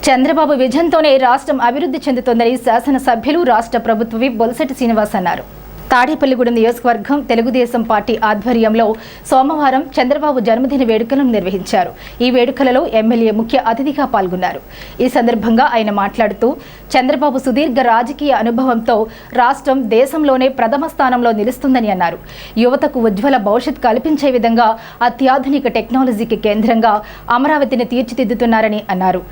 చంద్రబాబు విజన్తోనే రాష్ట్రం అభివృద్ధి చెందుతోందని శాసనసభ్యులు రాష్ట్ర ప్రభుత్వ విప్ బొలిశెట్టి శ్రీనివాస్ అన్నారు. తాడేపల్లిగూడెం నియోజకవర్గం తెలుగుదేశం పార్టీ ఆధ్వర్యంలో సోమవారం చంద్రబాబు జన్మదిన వేడుకలను నిర్వహించారు. ఈ వేడుకలలో ఎమ్మెల్యే ముఖ్య అతిథిగా పాల్గొన్నారు. ఈ సందర్భంగా ఆయన మాట్లాడుతూ చంద్రబాబు సుదీర్ఘ రాజకీయ అనుభవంతో రాష్ట్రం దేశంలోనే ప్రథమ స్థానంలో నిలుస్తుందని అన్నారు. యువతకు ఉజ్వల భవిష్యత్ కల్పించే విధంగా అత్యాధునిక టెక్నాలజీకి కేంద్రంగా అమరావతిని తీర్చిదిద్దుతున్నారని అన్నారు.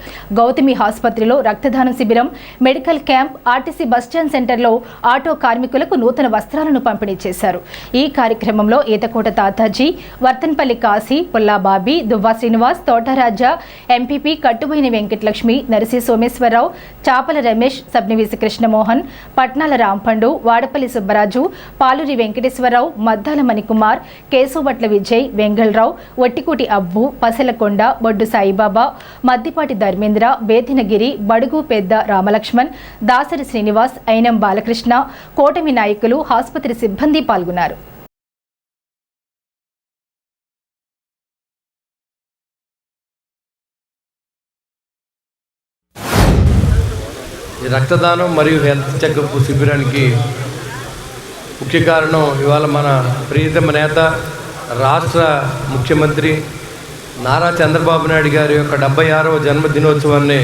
గౌతమి ఆసుపత్రిలో రక్తదానం శిబిరం, మెడికల్ క్యాంప్, ఆర్టీసీ బస్టాండ్ సెంటర్లో ఆటో కార్మికులకు నూతన వస్త్రాలను పంపిణీ చేశారు. ఈ కార్యక్రమంలో ఈతకోట తాతాజీ, వర్తన్పల్లి కాశీ, పుల్లాబాబీ, దువ్వా శ్రీనివాస్, తోటరాజా, ఎంపీపీ కట్టుబోయిన వెంకటలక్ష్మి, నరసి సోమేశ్వరరావు, చాపల రమేష్, సబ్నివీసి కృష్ణమోహన్, పట్నాల రాంపండు, వాడపల్లి సుబ్బరాజు, పాలూరి వెంకటేశ్వరరావు, మద్దాల మణికుమార్, కేశవట్ల విజయ్, వెంగళరావు, ఒట్టికోటి అబ్బు, పసలకొండ, బొడ్డు సాయిబాబా, మద్దిపాటి ధర్మేంద్ర, బేతినగిరి, బడుగు పెద్ద రామలక్ష్మణ్, దాసరి శ్రీనివాస్, అయినం బాలకృష్ణ, కూటమి నాయకులు, ఆసుపత్రి సిబ్బంది పాల్గొన్నారు. రక్తదానం మరియు హెల్త్ చెకప్ శిబిరానికి ముఖ్య కారణం ఇవాళ మన ప్రియతమ నేత రాష్ట్ర ముఖ్యమంత్రి నారా చంద్రబాబు నాయుడు గారి యొక్క 76వ జన్మదినోత్సవాన్ని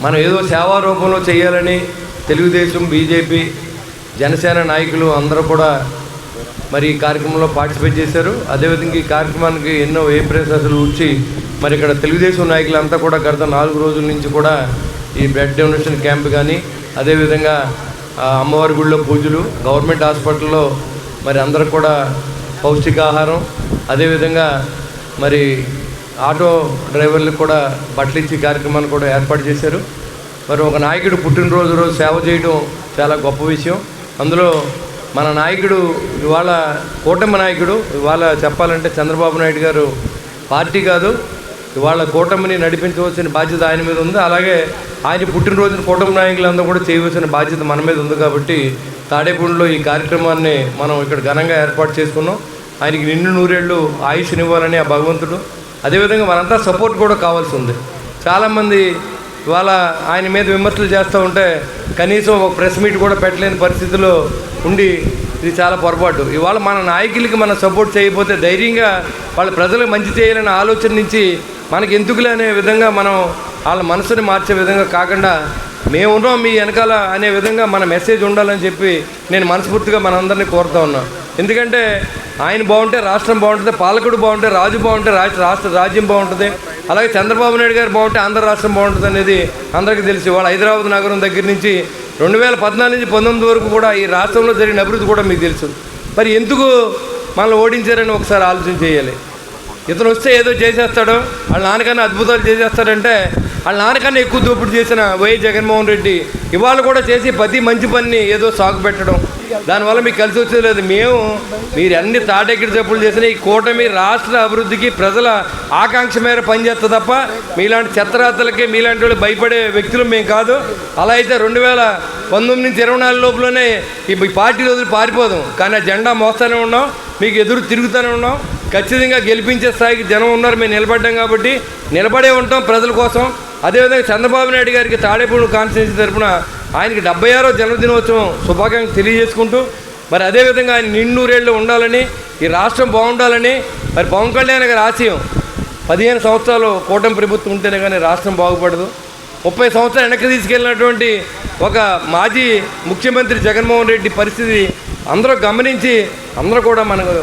మనం ఏదో సేవా రూపంలో చేయాలని తెలుగుదేశం, బీజేపీ, జనసేన నాయకులు అందరూ కూడా మరి ఈ కార్యక్రమంలో పార్టిసిపేట్ చేశారు. అదేవిధంగా ఈ కార్యక్రమానికి ఎన్నో ప్రశంసలు వచ్చి మరి ఇక్కడ తెలుగుదేశం నాయకులంతా కూడా గత 4 రోజుల నుంచి కూడా ఈ బ్లడ్ డొనేషన్ క్యాంప్ కానీ, అదేవిధంగా అమ్మవారి గుడిలో పూజలు, గవర్నమెంట్ హాస్పిటల్లో మరి అందరూ కూడా పౌష్టికాహారం, అదేవిధంగా మరి ఆటో డ్రైవర్లకు కూడా బట్టలు ఇచ్చి కార్యక్రమాన్ని కూడా ఏర్పాటు చేశారు. మరి ఒక నాయకుడు పుట్టినరోజు రోజు సేవ చేయడం చాలా గొప్ప విషయం. అందులో మన నాయకుడు ఇవాళ కూటమి నాయకుడు, ఇవాళ చెప్పాలంటే చంద్రబాబు నాయుడు గారు పార్టీ కాదు, ఇవాళ కూటమిని నడిపించవలసిన బాధ్యత ఆయన మీద ఉంది. అలాగే ఆయన పుట్టినరోజున కూటమి నాయకులందరూ కూడా చేయవలసిన బాధ్యత మన మీద ఉంది. కాబట్టి తాడేపూడిలో ఈ కార్యక్రమాన్ని మనం ఇక్కడ ఘనంగా ఏర్పాటు చేసుకున్నాం. ఆయనకి నిండు నూరేళ్ళు ఆయుష్నివ్వాలని ఆ భగవంతుడు. అదేవిధంగా మనంతా సపోర్ట్ కూడా కావాల్సి ఉంది. చాలామంది ఇవాళ ఆయన మీద విమర్శలు చేస్తూ ఉంటే కనీసం ఒక ప్రెస్ మీట్ కూడా పెట్టలేని పరిస్థితిలో ఉండి ఇది చాలా పొరపాటు. ఇవాళ మన నాయకులకి మనం సపోర్ట్ చేయకపోతే ధైర్యంగా వాళ్ళ ప్రజలకు మంచి చేయాలనే ఆలోచన నుంచి మనకి ఎందుకులే అనే విధంగా మనం వాళ్ళ మనసుని మార్చే విధంగా కాకుండా మేము ఉన్నాం మీ వెనకాల అనే విధంగా మన మెసేజ్ ఉండాలని చెప్పి నేను మనస్ఫూర్తిగా మనందరినీ కోరుతూ ఉన్నాం. ఎందుకంటే ఆయన బాగుంటే రాష్ట్రం బాగుంటుంది, పాలకుడు బాగుంటే రాజు బాగుంటే రాష్ట్ర రాజ్యం బాగుంటుంది. అలాగే చంద్రబాబు నాయుడు గారు బాగుంటే ఆంధ్ర రాష్ట్రం బాగుంటుంది అనేది అందరికీ తెలిసి వాళ్ళ హైదరాబాద్ నగరం దగ్గర నుంచి 2014 నుంచి 19 వరకు కూడా ఈ రాష్ట్రంలో జరిగిన అభివృద్ధి కూడా మీకు తెలుసు. మరి ఎందుకు మనల్ని ఓడించారని ఒకసారి ఆలోచన చేయాలి. ఇతను వస్తే ఏదో చేసేస్తాడో, వాళ్ళ నాన్నకన్నా అద్భుతాలు చేసేస్తాడంటే వాళ్ళ నాన్నకన్నా ఎక్కువ దోపిడీ చేసిన వైఎస్ జగన్మోహన్ రెడ్డి ఇవాళ కూడా చేసి ప్రతి మంచి పనిని ఏదో సాగు పెట్టడం, దానివల్ల మీకు కలిసి వచ్చేది లేదు. మీరు అన్ని తాటెక్కిడి చెప్పులు చేసిన ఈ కూటమి రాష్ట్ర అభివృద్ధికి ప్రజల ఆకాంక్ష మేర పనిచేస్తుంది తప్ప మీలాంటి చెత్తరాతలకి మీలాంటి వాళ్ళు భయపడే వ్యక్తులు మేము కాదు. అలా అయితే 2019 నుంచి 24 లోపలనే ఈ పార్టీ రోజులు పారిపోదాం, కానీ ఆ జెండా మోస్తూనే ఉన్నాం, మీకు ఎదురు తిరుగుతూనే ఉన్నాం. ఖచ్చితంగా గెలిపించే స్థాయికి జనం ఉన్నారు, మేము నిలబడ్డాం కాబట్టి నిలబడే ఉంటాం ప్రజల కోసం. అదేవిధంగా చంద్రబాబు నాయుడు గారికి తాడేపూడి కాన్స్టిట్యున్సీ తరఫున ఆయనకి 76వ జన్మదినోత్సవం శుభాకాంక్షలు తెలియజేసుకుంటూ మరి అదేవిధంగా ఆయన నిండూరేళ్ళు ఉండాలని, ఈ రాష్ట్రం బాగుండాలని, మరి పవన్ కళ్యాణ్ గారి ఆశయం 15 సంవత్సరాలు కూటమి ప్రభుత్వం ఉంటేనే కానీ రాష్ట్రం బాగుపడదు. 30 సంవత్సరాలు వెనక్కి తీసుకెళ్ళినటువంటి ఒక మాజీ ముఖ్యమంత్రి జగన్మోహన్ రెడ్డి పరిస్థితి అందరూ గమనించి అందరూ కూడా మనకు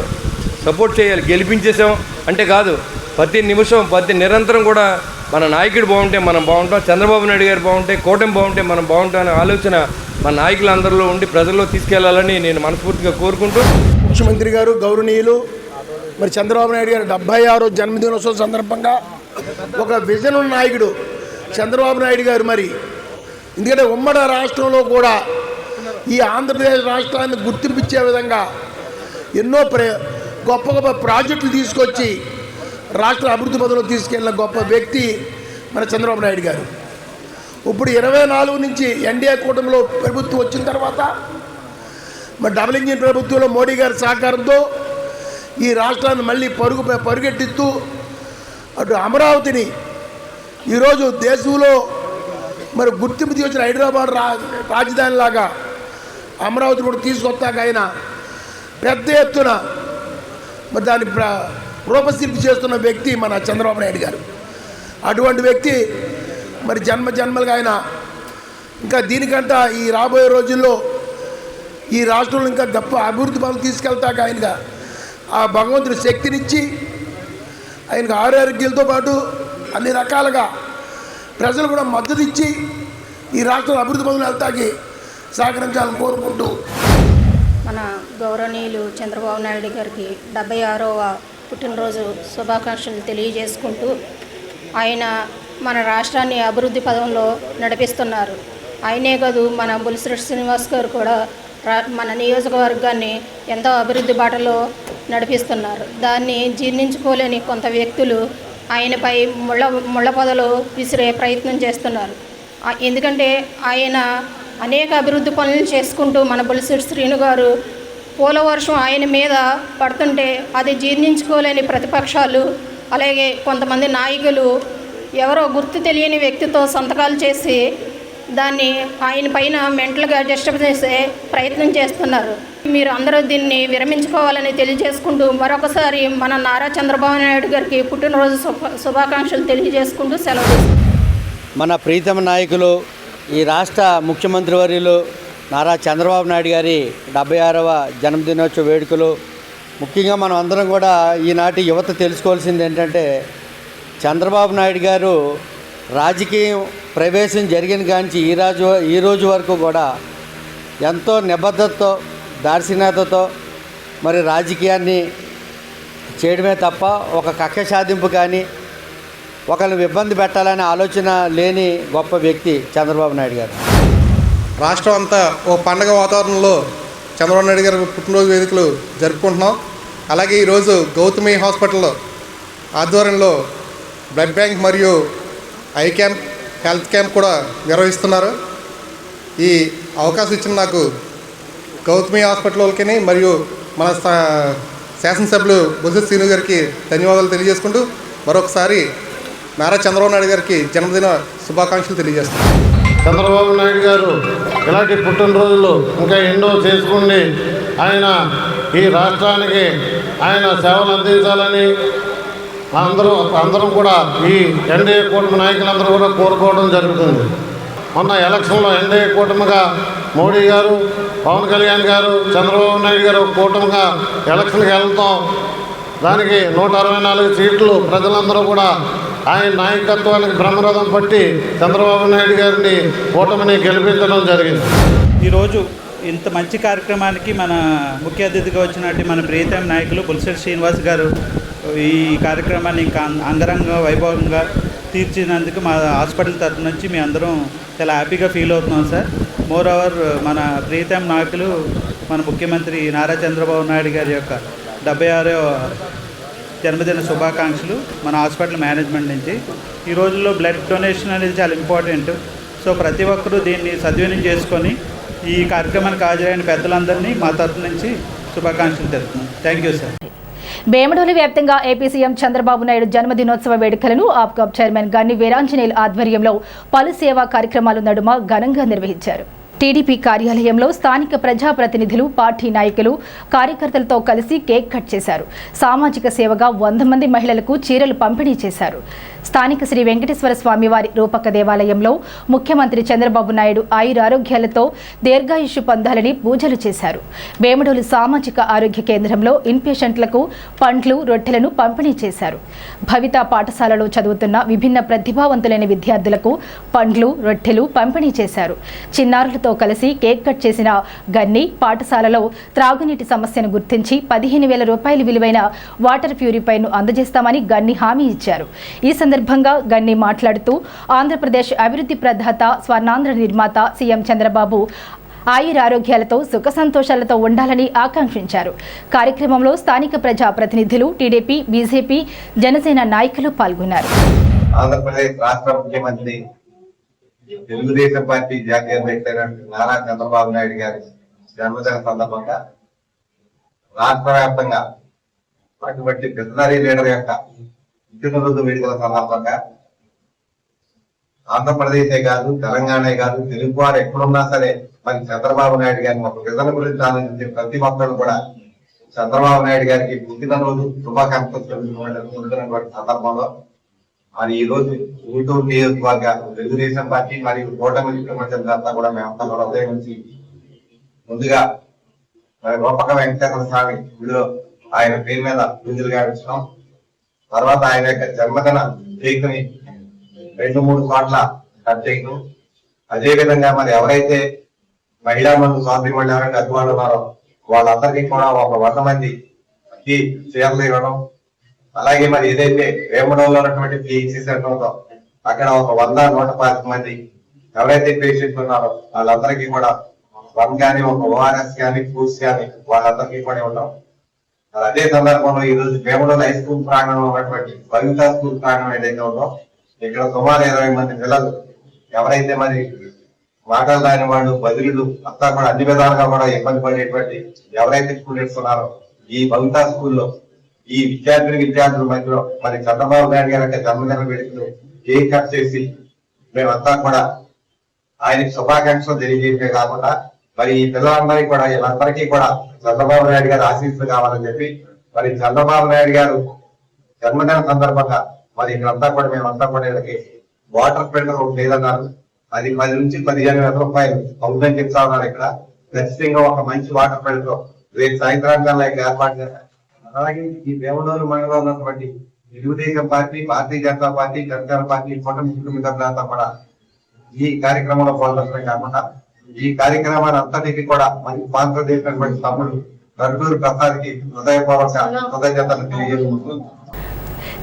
సపోర్ట్ చేయాలి. గెలిపించేసాం అంటే కాదు, ప్రతి నిమిషం నిరంతరం కూడా మన నాయకుడు బాగుంటే మనం బాగుంటాం, చంద్రబాబు నాయుడు గారు బాగుంటే, కూటమి బాగుంటే మనం బాగుంటాం అనే ఆలోచన మన నాయకులందరిలో ఉండి ప్రజల్లో తీసుకెళ్లాలని నేను మనస్ఫూర్తిగా కోరుకుంటూ, ముఖ్యమంత్రి గారు గౌరవనీయులు మరి చంద్రబాబు నాయుడు గారు 76వ జన్మదినోత్సవం సందర్భంగా ఒక విజన్ ఉన్న నాయకుడు చంద్రబాబు నాయుడు గారు మరి ఎందుకంటే ఉమ్మడి రాష్ట్రంలో కూడా ఈ ఆంధ్రప్రదేశ్ రాష్ట్రాన్ని గుర్తింపించే విధంగా ఎన్నో గొప్ప గొప్ప ప్రాజెక్టులు తీసుకొచ్చి రాష్ట్ర అభివృద్ధి పదంలో తీసుకెళ్లిన గొప్ప వ్యక్తి మన చంద్రబాబు నాయుడు గారు. ఇప్పుడు 24 నుంచి ఎన్డీఏ కూటమిలో ప్రభుత్వం వచ్చిన తర్వాత మరి డబుల్ ఇంజిన్ ప్రభుత్వంలో మోడీ గారి సహకారంతో ఈ రాష్ట్రాన్ని మళ్ళీ పరుగెట్టిస్తూ అటు అమరావతిని ఈరోజు దేశంలో మరి గుర్తింపు తీసుకొచ్చిన హైదరాబాద్ రాజధానిలాగా అమరావతి కూడా తీసుకొస్తాక ఆయన పెద్ద ఎత్తున మరి దాన్ని రూపశిల్పి చేస్తున్న వ్యక్తి మన చంద్రబాబు నాయుడు గారు. అటువంటి వ్యక్తి మరి జన్మలుగా ఆయన ఇంకా దీనికంటే ఈ రాబోయే రోజుల్లో ఈ రాష్ట్రంలో ఇంకా గొప్ప అభివృద్ధి పనులు తీసుకెళ్తాక ఆయనగా ఆ భగవంతుడి శక్తినిచ్చి ఆయనకు ఆరోగ్యాలతో పాటు అన్ని రకాలుగా ప్రజలు కూడా మద్దతు ఇచ్చి ఈ రాష్ట్రంలో అభివృద్ధి పనులు వెళ్తాకి సహకరించాలని కోరుకుంటూ మన గౌరవనీయులు చంద్రబాబు నాయుడు గారికి 76వ పుట్టినరోజు శుభాకాంక్షలు తెలియజేసుకుంటూ ఆయన మన రాష్ట్రాన్ని అభివృద్ధి పదంలో నడిపిస్తున్నారు. ఆయనే కాదు మన బొలిశెట్టి శ్రీనివాస్ గారు కూడా మన నియోజకవర్గాన్ని ఎంతో అభివృద్ధి బాటలో నడిపిస్తున్నారు. దాన్ని జీర్ణించుకోలేని కొంత వ్యక్తులు ఆయనపై ముళ్ళ పొదలు విసిరే ప్రయత్నం చేస్తున్నారు. ఎందుకంటే ఆయన అనేక అభివృద్ధి పనులు చేసుకుంటూ మన బొలిశెట్టి శ్రీను గారు పోలవర్షం ఆయన మీద పడుతుంటే అది జీర్ణించుకోలేని ప్రతిపక్షాలు అలాగే కొంతమంది నాయకులు ఎవరో గుర్తు తెలియని వ్యక్తితో సంతకాలు చేసి దాన్ని ఆయన పైన మెంటల్గా డిస్టర్బ్ చేసే ప్రయత్నం చేస్తున్నారు. మీరు అందరూ దీన్ని విరమించుకోవాలని తెలియజేసుకుంటూ మరొకసారి మన నారా చంద్రబాబు నాయుడు గారికి పుట్టినరోజు శుభాకాంక్షలు తెలియజేసుకుంటూ సెలవు. మన ప్రీతమ నాయకులు ఈ రాష్ట్ర ముఖ్యమంత్రి వర్యులు నారా చంద్రబాబు నాయుడు గారి 76వ జన్మదినోత్సవ వేడుకలు. ముఖ్యంగా మనం అందరం కూడా ఈనాటి యువత తెలుసుకోవాల్సింది ఏంటంటే చంద్రబాబు నాయుడు గారు రాజకీయం ప్రవేశం జరిగిన కాంచి ఈ రోజు వరకు కూడా ఎంతో నిబద్ధతతో దార్శనికతతో మరి రాజకీయాన్ని చేయడమే తప్ప ఒక కక్ష సాధింపు కానీ ఒకరిని ఇబ్బంది పెట్టాలనే ఆలోచన లేని గొప్ప వ్యక్తి చంద్రబాబు నాయుడు గారు. రాష్ట్రం అంతా ఓ పండగ వాతావరణంలో చంద్రబాబు నాయుడు గారి పుట్టినరోజు వేడుకలు జరుపుకుంటున్నాం. అలాగే ఈరోజు గౌతమి హాస్పిటల్ ఆధ్వర్యంలో బ్లడ్ బ్యాంక్ మరియు ఐ క్యాంప్ హెల్త్ క్యాంప్ కూడా నిర్వహిస్తున్నారు. ఈ అవకాశం ఇచ్చిన నాకు గౌతమి హాస్పిటల్ వాళ్ళకి మరియు మన శాసనసభ్యులు బొలిశెట్టి శ్రీను గారికి ధన్యవాదాలు తెలియజేసుకుంటూ మరొకసారి నారా చంద్రబాబు నాయుడు గారికి జన్మదిన శుభాకాంక్షలు తెలియజేస్తున్నాను. చంద్రబాబు నాయుడు గారు ఇలాంటి పుట్టినరోజులు ఇంకా ఎన్నో చేసుకుని ఆయన ఈ రాష్ట్రానికి ఆయన సేవలు అందించాలని అందరం కూడా ఈ ఎన్డీఏ కూటమి నాయకులందరూ కూడా కోరుకోవడం జరుగుతుంది. మొన్న ఎలక్షన్లో ఎన్డీఏ కూటమిగా మోడీ గారు, పవన్ కళ్యాణ్ గారు, చంద్రబాబు నాయుడు గారు కూటమిగా ఎలక్షన్కి వెళ్తాం. దానికి 164 సీట్లు ప్రజలందరూ కూడా ఆయన నాయకత్వానికి బ్రహ్మరథం పట్టి చంద్రబాబు నాయుడు గారిని కూటమిని గెలిపించడం జరిగింది. ఈరోజు ఇంత మంచి కార్యక్రమానికి మన ముఖ్య అతిథిగా వచ్చినట్టు మన ప్రియతమ నాయకులు బొలిశెట్టి శ్రీనివాస్ గారు ఈ కార్యక్రమాన్ని ఇంకా అంగరంగ వైభవంగా తీర్చినందుకు మా హాస్పిటల్ తరఫు నుంచి మీ అందరం చాలా హ్యాపీగా ఫీల్ అవుతున్నాం సార్. మోర్ ఓవర్ మన ప్రియతమ నాయకులు మన ముఖ్యమంత్రి నారా చంద్రబాబు నాయుడు గారి యొక్క 76వ జన్మదిన శుభాకాంక్షలు మన హాస్పిటల్ మేనేజ్మెంట్ నుంచి. ఈ రోజుల్లో బ్లడ్ డొనేషన్ అనేది చాలా ఇంపార్టెంట్. సో ప్రతి ఒక్కరూ దీన్ని సద్వినియోగం చేసుకొని ఈ కార్యక్రమానికి హాజరైన పెద్దలందరినీ మా తరఫు నుంచి శుభాకాంక్షలు తెలుపుతున్నాం. Thank you sir. వేమడోలు వ్యాప్తంగా ఏపీ సీఎం చంద్రబాబు నాయుడు జన్మదినోత్సవ వేడుకలను ఆప్కాబ్ చైర్మన్ గన్ని వీరాంజనేయులు ఆధ్వర్యంలో పలు సేవా కార్యక్రమాల నడుమ ఘనంగా నిర్వహించారు. టీడీపీ కార్యాలయంలో స్థానిక ప్రజాప్రతినిధులు, పార్టీ నాయకులు, కార్యకర్తలతో కలిసి కేక్ కట్ చేశారు. సామాజిక సేవగా 100 మంది మహిళలకు చీరలు పంపిణీ చేశారు. స్థానిక శ్రీ వెంకటేశ్వర స్వామివారి రూపక దేవాలయంలో ముఖ్యమంత్రి చంద్రబాబు నాయుడు ఆయురారోగ్యాలతో దీర్ఘాయుష్యు పొందాలని పూజలు చేశారు. వేమడోలు సామాజిక ఆరోగ్య కేంద్రంలో ఇన్పేషెంట్లకు పండ్లు, రొట్టెలను పంపిణీ చేశారు. భవిత పాఠశాలలో చదువుతున్న విభిన్న ప్రతిభావంతులైన విద్యార్థులకు పండ్లు, రొట్టెలు పంపిణీ చేశారు. చిన్నారులతో కలిసి కేక్ కట్ చేసిన గన్ని పాఠశాలలో త్రాగునీటి సమస్యను గుర్తించి 15,000 రూపాయల విలువైన వాటర్ ప్యూరిఫైర్ను అందజేస్తామని గన్ని హామీ ఇచ్చారు. ఈ సందర్భంగా గన్ని మాట్లాడుతూ ఆంధ్రప్రదేశ్ అభివృద్ధి ప్రదాత, స్వర్ణాంధ్ర నిర్మాత సీఎం చంద్రబాబు ఆయురారోగ్యాలతో సుఖ సంతోషాలతో ఉండాలని ఆకాంక్షించారు. కార్యక్రమంలో స్థానిక ప్రజా ప్రతినిధులు, టీడీపీ, బీజేపీ, జనసేన నాయకులు పాల్గొన్నారు. ఆంధ్రప్రదేశ్ రాష్ట్ర ముఖ్యమంత్రి, తెలుగుదేశం పార్టీ జాతీయ అధ్యక్షుడు నారా చంద్రబాబు నాయుడు గారి జన్మదిన సందర్భంగా రాష్ట్ర వ్యాప్తంగా అటువంటి విజనరీ లీడర్ యొక్క పుట్టినరోజు వేడుకల సందర్భంగా ఆంధ్రప్రదేశే కాదు, తెలంగాణే కాదు, తెలుగు వారు ఎక్కడున్నా సరే మరి చంద్రబాబు నాయుడు గారిని ఒక విజన్ గురించి ఆలోచించే ప్రతి ఒక్కరు కూడా చంద్రబాబు నాయుడు గారికి పుట్టినరోజు శుభాకాంక్షలు తెలుపుతున్నటువంటి సందర్భంలో మరి ఈ రోజు గుంటూరు నియోజకవర్గ తెలుగుదేశం పార్టీ మరియు కూటమి ముఖ్యమంత్రులంతా కూడా మేమంతా కూడా ఉదయం నుంచి ముందుగా మరి రూపక వెంకటేశ్వర స్వామి గుడిలో ఆయన పేరు మీద పూజలు గావించడం, తర్వాత ఆయన యొక్క జన్మదిన కేకుని 2-3 చోట్ల కట్ చేయడం, అదే విధంగా మరి ఎవరైతే మహిళా మందు సోదరిమణులు ఎవరైతే అభిమానులు ఉన్నారో వాళ్ళందరికీ కూడా ఒక 100 మందికి చీరలు ఇవ్వడం, అలాగే మరి ఏదైతే వేమడలో ఉన్నటువంటి పిహెచ్సి సెంటర్ ఉందో అక్కడ ఒక 100-125 మంది ఎవరైతే పేషెంట్లు ఉన్నారో వాళ్ళందరికీ కూడా 1 కానీ ఒక ఓఆర్ఎస్ కానీ ఫ్రూట్స్ కానీ వాళ్ళందరికీ కూడా ఇవ్వడం. అదే సందర్భంలో ఈ రోజు వేమడలో హై స్కూల్ ప్రాంగణంలో ఉన్నటువంటి భవిత స్కూల్ ప్రాంగణం ఏదైతే ఉందో ఇక్కడ సుమారు 20 మంది పిల్లలు ఎవరైతే మరి మాటలు రాని వాళ్ళు బదిలీలు అంతా కూడా అన్ని విధాలుగా కూడా ఇబ్బంది పడేటువంటి ఎవరైతే స్టూడెంట్స్ ఉన్నారో ఈ భవిత స్కూల్లో ఈ విద్యార్థుల మధ్యలో మరి చంద్రబాబు నాయుడు గారి జన్మదిన వేడుకలు కేక్ కట్ చేసి మేమంతా కూడా ఆయనకి శుభాకాంక్షలు తెలియజేయడమే కాకుండా మరి ఈ పిల్లలందరికీ కూడా వీళ్ళందరికీ కూడా చంద్రబాబు నాయుడు గారు ఆశీస్సులు కావాలని చెప్పి మరి చంద్రబాబు నాయుడు గారు జన్మదిన సందర్భంగా మరి ఇక్కడంతా కూడా మేమంతా కూడా వీళ్ళకి వాటర్ ఫిల్టర్ ఒకటి లేదన్నారు. అది 10 నుంచి 15,000 రూపాయలు అవుతుందని చెప్తా ఉన్నారు. ఇక్కడ ఖచ్చితంగా ఒక మంచి వాటర్ ఫిల్టర్ రేపు సాయంత్రానికల్లా ఇక్కడ ఏర్పాటు చేస్తారు. అలాగే ఈ వేమనూరు మండలంలో ఉన్నటువంటి Telugu Desam party, Bharatiya Janata party, Janasena party, కూటమి మిత్రులంతా కూడా ఈ కార్యక్రమంలో పాల్గొనడం కాకుండా ఈ కార్యక్రమాన్ని అంతటికి కూడా మంచి స్పాన్సర్ చేసినటువంటి తమ్ముడు గరుడూరు ప్రసాద్కి హృదయపూర్వక కృతజ్ఞతలు తెలియజేసుకుంటూ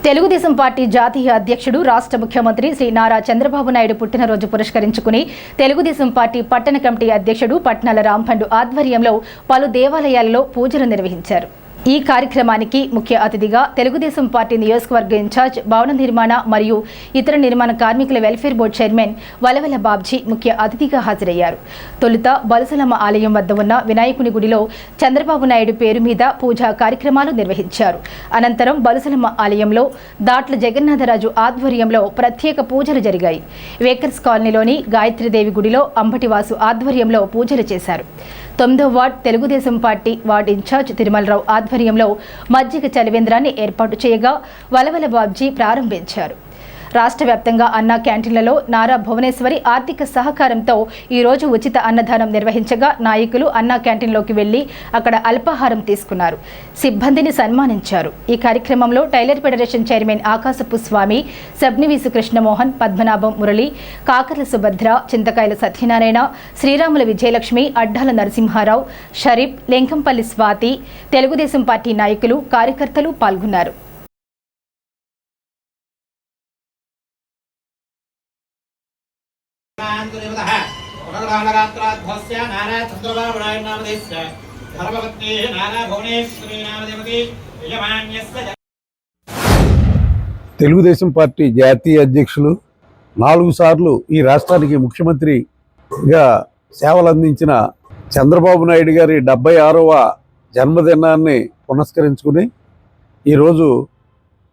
తెలుగుదేశం పార్టీ జాతీయ అధ్యక్షుడు రాష్ట్ర ముఖ్యమంత్రి శ్రీ నారా చంద్రబాబు నాయుడు పుట్టినరోజు పురస్కరించుకుని తెలుగుదేశం పార్టీ పట్టణ కమిటీ అధ్యక్షుడు పట్నాల రాంపండు ఆధ్వర్యంలో పలు దేవాలయాల్లో పూజలు నిర్వహించారు. ఈ కార్యక్రమానికి ముఖ్య అతిథిగా తెలుగుదేశం పార్టీ నియోజకవర్గ ఇన్ఛార్జ్ భవన నిర్మాణ మరియు ఇతర నిర్మాణ కార్మికుల welfare board chairman Valavala Babji ముఖ్య అతిథిగా హాజరయ్యారు. తొలుత బలుసలమ్మ ఆలయం వద్ద ఉన్న వినాయకుని గుడిలో చంద్రబాబు నాయుడు పేరు మీద పూజా కార్యక్రమాలు నిర్వహించారు. అనంతరం బలుసలమ్మ ఆలయంలో దాట్ల జగన్నాథరాజు ఆధ్వర్యంలో ప్రత్యేక పూజలు జరిగాయి. వేకర్స్ కాలనీలోని గాయత్రీదేవి గుడిలో అంబటివాసు ఆధ్వర్యంలో పూజలు చేశారు. 9వ ward Telugu Desam party ward incharge Tirumalarao ఆధ్వర్యంలో మజ్జిగ చలివేంద్రాన్ని ఏర్పాటు చేయగా వలవల బాబ్జీ ప్రారంభించారు. రాష్ట్ర వ్యాప్తంగా అన్నా క్యాంటీన్లలో నారా భువనేశ్వరి ఆర్థిక సహకారంతో ఈరోజు ఉచిత అన్నదానం నిర్వహించగా నాయకులు అన్నా క్యాంటీన్లోకి వెళ్లి అక్కడ అల్పాహారం తీసుకున్నారు. సిబ్బందిని సన్మానించారు. ఈ కార్యక్రమంలో టైలర్ ఫెడరేషన్ చైర్మన్ ఆకాశపు స్వామి, సబ్నివీసు కృష్ణమోహన్, పద్మనాభం మురళి, కాకర్ల సుభద్ర, చింతకాయల సత్యనారాయణ, శ్రీరాముల విజయలక్ష్మి, అడ్డాల నరసింహారావు, షరీఫ్, లెంకంపల్లి స్వాతి, తెలుగుదేశం పార్టీ నాయకులు, కార్యకర్తలు పాల్గొన్నారు. తెలుగుదేశం పార్టీ జాతీయ అధ్యక్షులు 4 సార్లు ఈ రాష్ట్రానికి ముఖ్యమంత్రిగా సేవలు అందించిన చంద్రబాబు నాయుడు గారి 76వ జన్మదినాన్ని పురస్కరించుకుని ఈరోజు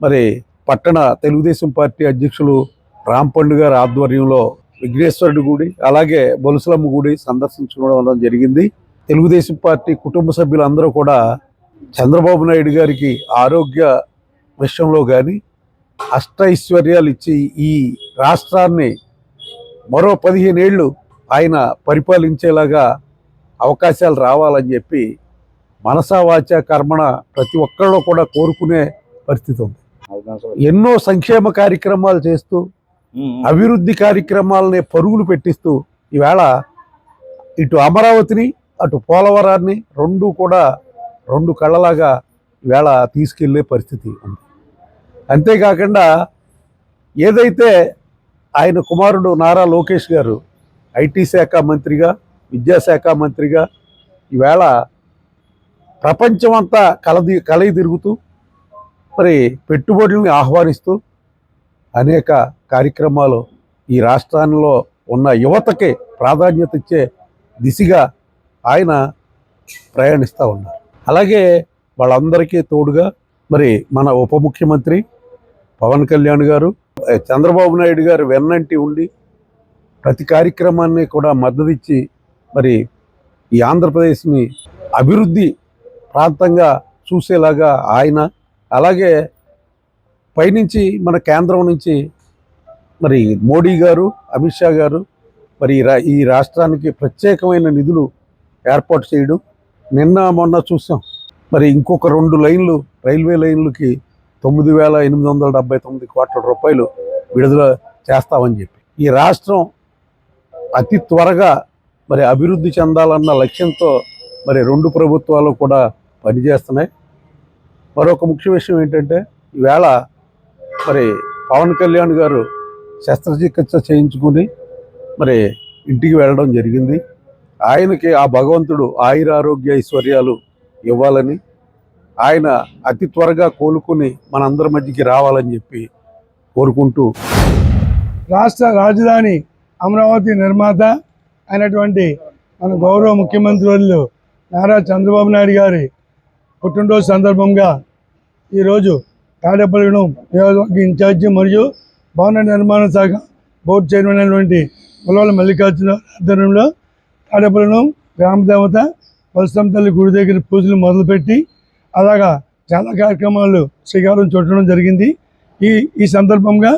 మరి పట్టణ తెలుగుదేశం పార్టీ అధ్యక్షులు రాంపండు గారి ఆధ్వర్యంలో విఘ్నేశ్వరుడి గుడి అలాగే బొలుసులమ్మ గుడి సందర్శించుకోవడం జరిగింది. తెలుగుదేశం పార్టీ కుటుంబ సభ్యులందరూ కూడా చంద్రబాబు నాయుడు గారికి ఆరోగ్య విషయంలో కానీ అష్టైశ్వర్యాలు ఇచ్చి ఈ రాష్ట్రాన్ని మరో 15 ఏళ్ళు ఆయన పరిపాలించేలాగా అవకాశాలు రావాలని చెప్పి మనసా వాచా కర్మణ ప్రతి ఒక్కళ్ళు కూడా కోరుకునే పరిస్థితి ఉంది. ఎన్నో సంక్షేమ కార్యక్రమాలు చేస్తూ అభివృద్ధి కార్యక్రమాలని పరుగులు పెట్టిస్తూ ఈవేళ ఇటు అమరావతిని అటు పోలవరాన్ని రెండు కళ్ళలాగా ఈవేళ తీసుకెళ్లే పరిస్థితి ఉంది. అంతేకాకుండా ఏదైతే ఆయన కుమారుడు నారా లోకేష్ గారు ఐటీ శాఖ మంత్రిగా, విద్యాశాఖ మంత్రిగా ఈవేళ ప్రపంచమంతా కలయి తిరుగుతూ మరి పెట్టుబడుల్ని ఆహ్వానిస్తూ అనేక కార్యక్రమాలు ఈ రాష్ట్రంలో ఉన్న యువతకి ప్రాధాన్యత ఇచ్చే దిశగా ఆయన ప్రయాణిస్తూ ఉన్నారు. అలాగే వాళ్ళందరికీ తోడుగా మరి మన ఉప ముఖ్యమంత్రి పవన్ కళ్యాణ్ గారు, చంద్రబాబు నాయుడు గారు వెన్నంటి ఉండి ప్రతి కార్యక్రమాన్ని కూడా మద్దతు ఇచ్చి మరి ఈ ఆంధ్రప్రదేశ్ని అభివృద్ధి ప్రాంతంగా చూసేలాగా ఆయన, అలాగే పైనుంచి మన కేంద్రం నుంచి మరి మోడీ గారు, అమిత్ షా గారు మరి ఈ రాష్ట్రానికి ప్రత్యేకమైన నిధులు ఏర్పాటు చేయడం, నిన్న మొన్న చూసాం మరి ఇంకొక 2 లైన్లు రైల్వే లైన్లకి 9,879 కోట్ల రూపాయలు విడుదల చేస్తామని చెప్పి ఈ రాష్ట్రం అతి త్వరగా మరి అభివృద్ధి చెందాలన్న లక్ష్యంతో మరి 2 ప్రభుత్వాలు కూడా పనిచేస్తున్నాయి. మరొక ముఖ్య విషయం ఏంటంటే ఈవేళ మరి పవన్ కళ్యాణ్ గారు శస్త్రచికిత్స చేయించుకుని మరి ఇంటికి వెళ్ళడం జరిగింది. ఆయనకి ఆ భగవంతుడు ఆయురారోగ్య ఐశ్వర్యాలు ఇవ్వాలని, ఆయన అతి త్వరగా కోలుకుని మనందరి మధ్యకి రావాలని చెప్పి కోరుకుంటూ రాష్ట్ర రాజధాని అమరావతి నిర్మాత అయినటువంటి మన గౌరవ ముఖ్యమంత్రి వర్యులు నారా చంద్రబాబు నాయుడు గారి పుట్టినరోజు సందర్భంగా ఈరోజు తాడేపల్లిగూడెం నియోజకవర్గ ఇన్ఛార్జి మరియు భవన నిర్మాణ శాఖ బోర్డు చైర్మన్ అయినటువంటి ములవల మల్లికార్జున ఆధ్వర్యంలో తాడేపల్లిగూడెం గ్రామదేవత బలసమ్మ తల్లి గుడి దగ్గర పూజలు మొదలుపెట్టి అలాగా చాలా కార్యక్రమాలు శ్రీకారం చుట్టడం జరిగింది. ఈ సందర్భంగా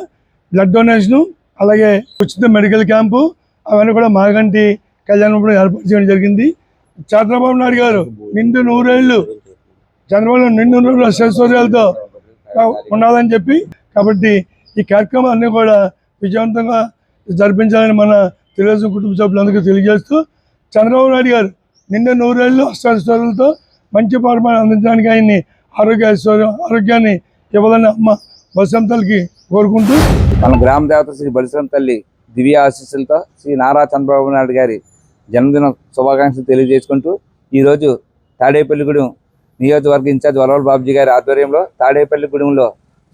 బ్లడ్ డొనేషను, అలాగే ఉచిత మెడికల్ క్యాంపు అవన్నీ కూడా మాగంటి కళ్యాణం ఏర్పాటు చేయడం జరిగింది. చంద్రబాబు నాయుడు గారు నిండు 100 ఏళ్ళు చంద్రబాబు నిండు 100 ఐశ్వర్యాలతో ఉండాలని చెప్పి, కాబట్టి ఈ కార్యక్రమాలన్నీ కూడా విజయవంతంగా జరిపించాలని మన తెలుగుదేశం కుటుంబ సభ్యులందరికీ తెలియజేస్తూ, చంద్రబాబు నాయుడు గారు నిండు 100 ఏళ్ళు అష్టైశ్వర్యాలతో మంచి పరిపాలన అందించడానికి ఆయన్ని ఆరోగ్యాన్ని ఇవ్వాలని అమ్మ బలసమ్మ తల్లికి కోరుకుంటూ, మన గ్రామ దేవత శ్రీ బలసమ్మ తల్లి దివ్య ఆశీస్సులతో శ్రీ నారా చంద్రబాబు నాయుడు గారి జన్మదిన శుభాకాంక్షలు తెలియజేసుకుంటూ, ఈరోజు తాడేపల్లిగూడెం నియోజకవర్గ ఇన్ఛార్జ్ వలవల బాబుజీ గారి ఆధ్వర్యంలో తాడేపల్లిగూడెంలో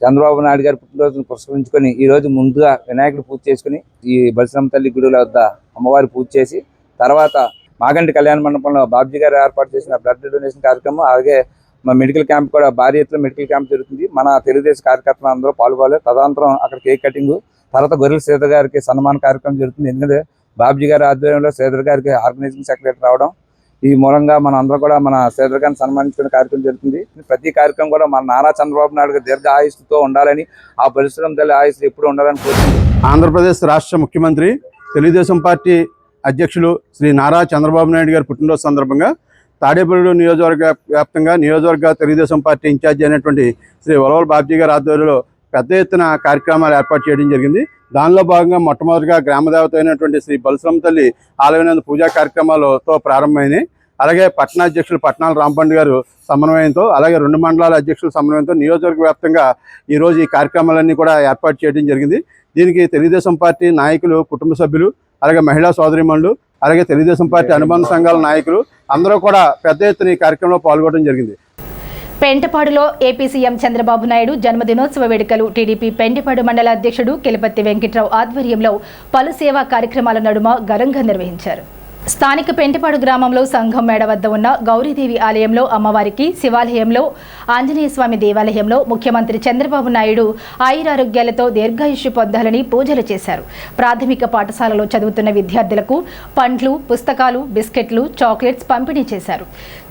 చంద్రబాబు నాయుడు గారి పుట్టినరోజును పురస్కరించుకొని ఈరోజు ముందుగా వినాయకుడు పూజ చేసుకుని ఈ బలసమ్మ తల్లి గుడి వద్ద అమ్మవారి పూజ చేసి, తర్వాత మాగంటి కళ్యాణ మండపంలో బాబుజీ గారు ఏర్పాటు చేసిన బ్లడ్ డొనేషన్ కార్యక్రమం, అలాగే మా మెడికల్ క్యాంప్ కూడా భారీ ఎత్తున మెడికల్ క్యాంప్ జరుగుతుంది. మన తెలుగుదేశం కార్యకర్తలు అందరూ పాల్గొవాలి. తదనంతరం అక్కడ కేక్ కటింగ్, తర్వాత గొర్రెల శ్రీధర్ గారికి సన్మాన కార్యక్రమం జరుగుతుంది. ఎందుకంటే బాబుజీ గారి ఆధ్వర్యంలో శ్రీధర్ గారికి ఆర్గనైజింగ్ సెక్రటరీ రావడం, ఈ మూలంగా మన అందరూ కూడా మన శ్రీధర్ గారిని సన్మానించుకునే కార్యక్రమం జరుగుతుంది. ప్రతి కార్యక్రమం కూడా మన నారా చంద్రబాబు నాయుడు గారు దీర్ఘ ఆయుష్తో ఉండాలని, ఆ పరిశ్రమ తల్లి ఆయుష్ ఎప్పుడు ఉండాలని కోరుతుంది. ఆంధ్రప్రదేశ్ రాష్ట్ర ముఖ్యమంత్రి తెలుగుదేశం పార్టీ అధ్యక్షులు శ్రీ నారా చంద్రబాబు నాయుడు గారి పుట్టినరోజు సందర్భంగా తాడేపల్లిగూడెం నియోజకవర్గ వ్యాప్తంగా నియోజకవర్గ తెలుగుదేశం పార్టీ ఇన్ఛార్జి అయినటువంటి శ్రీ వలవల బాబుజీ గారి ఆధ్వర్యంలో పెద్ద ఎత్తున కార్యక్రమాలు ఏర్పాటు చేయడం జరిగింది. దానిలో భాగంగా మొట్టమొదటిగా గ్రామదేవత అయినటువంటి శ్రీ బలసమ్మ తల్లి ఆలయనందు పూజా కార్యక్రమాలతో ప్రారంభమైనాయి. అలాగే పట్టణాధ్యక్షులు పట్నాల రాంపండు గారు సమన్వయంతో, అలాగే 2 మండలాల అధ్యక్షుల సమన్వయంతో నియోజకవర్గ వ్యాప్తంగా ఈరోజు ఈ కార్యక్రమాలన్నీ కూడా ఏర్పాటు చేయడం జరిగింది. దీనికి తెలుగుదేశం పార్టీ నాయకులు, కుటుంబ సభ్యులు, అలాగే మహిళా సోదరీమణులు, అలాగే తెలుగుదేశం పార్టీ అనుబంధ సంఘాల నాయకులు అందరూ కూడా పెద్ద ఎత్తున ఈ కార్యక్రమంలో పాల్గొనడం జరిగింది. పెంటపాడులో ఏపీ సీఎం చంద్రబాబు నాయుడు జన్మదినోత్సవ వేడుకలు టీడీపీ పెంటపాడు మండల అధ్యక్షుడు కెలపత్తి వెంకట్రావు ఆధ్వర్యంలో పలు సేవా కార్యక్రమాల నడుమ ఘనంగా నిర్వహించారు. స్థానిక పెంటపాడు గ్రామంలో సంఘం మేడ వద్ద ఉన్న గౌరీదేవి ఆలయంలో అమ్మవారికి, శివాలయంలో ఆంజనేయ స్వామి దేవాలయంలో ముఖ్యమంత్రి చంద్రబాబు నాయుడు ఆయురారోగ్యాలతో దీర్ఘాయుష్యు పొందాలని పూజలు చేశారు. ప్రాథమిక పాఠశాలలో చదువుతున్న విద్యార్థులకు పండ్లు, పుస్తకాలు, బిస్కెట్లు, చాక్లెట్స్ పంపిణీ చేశారు.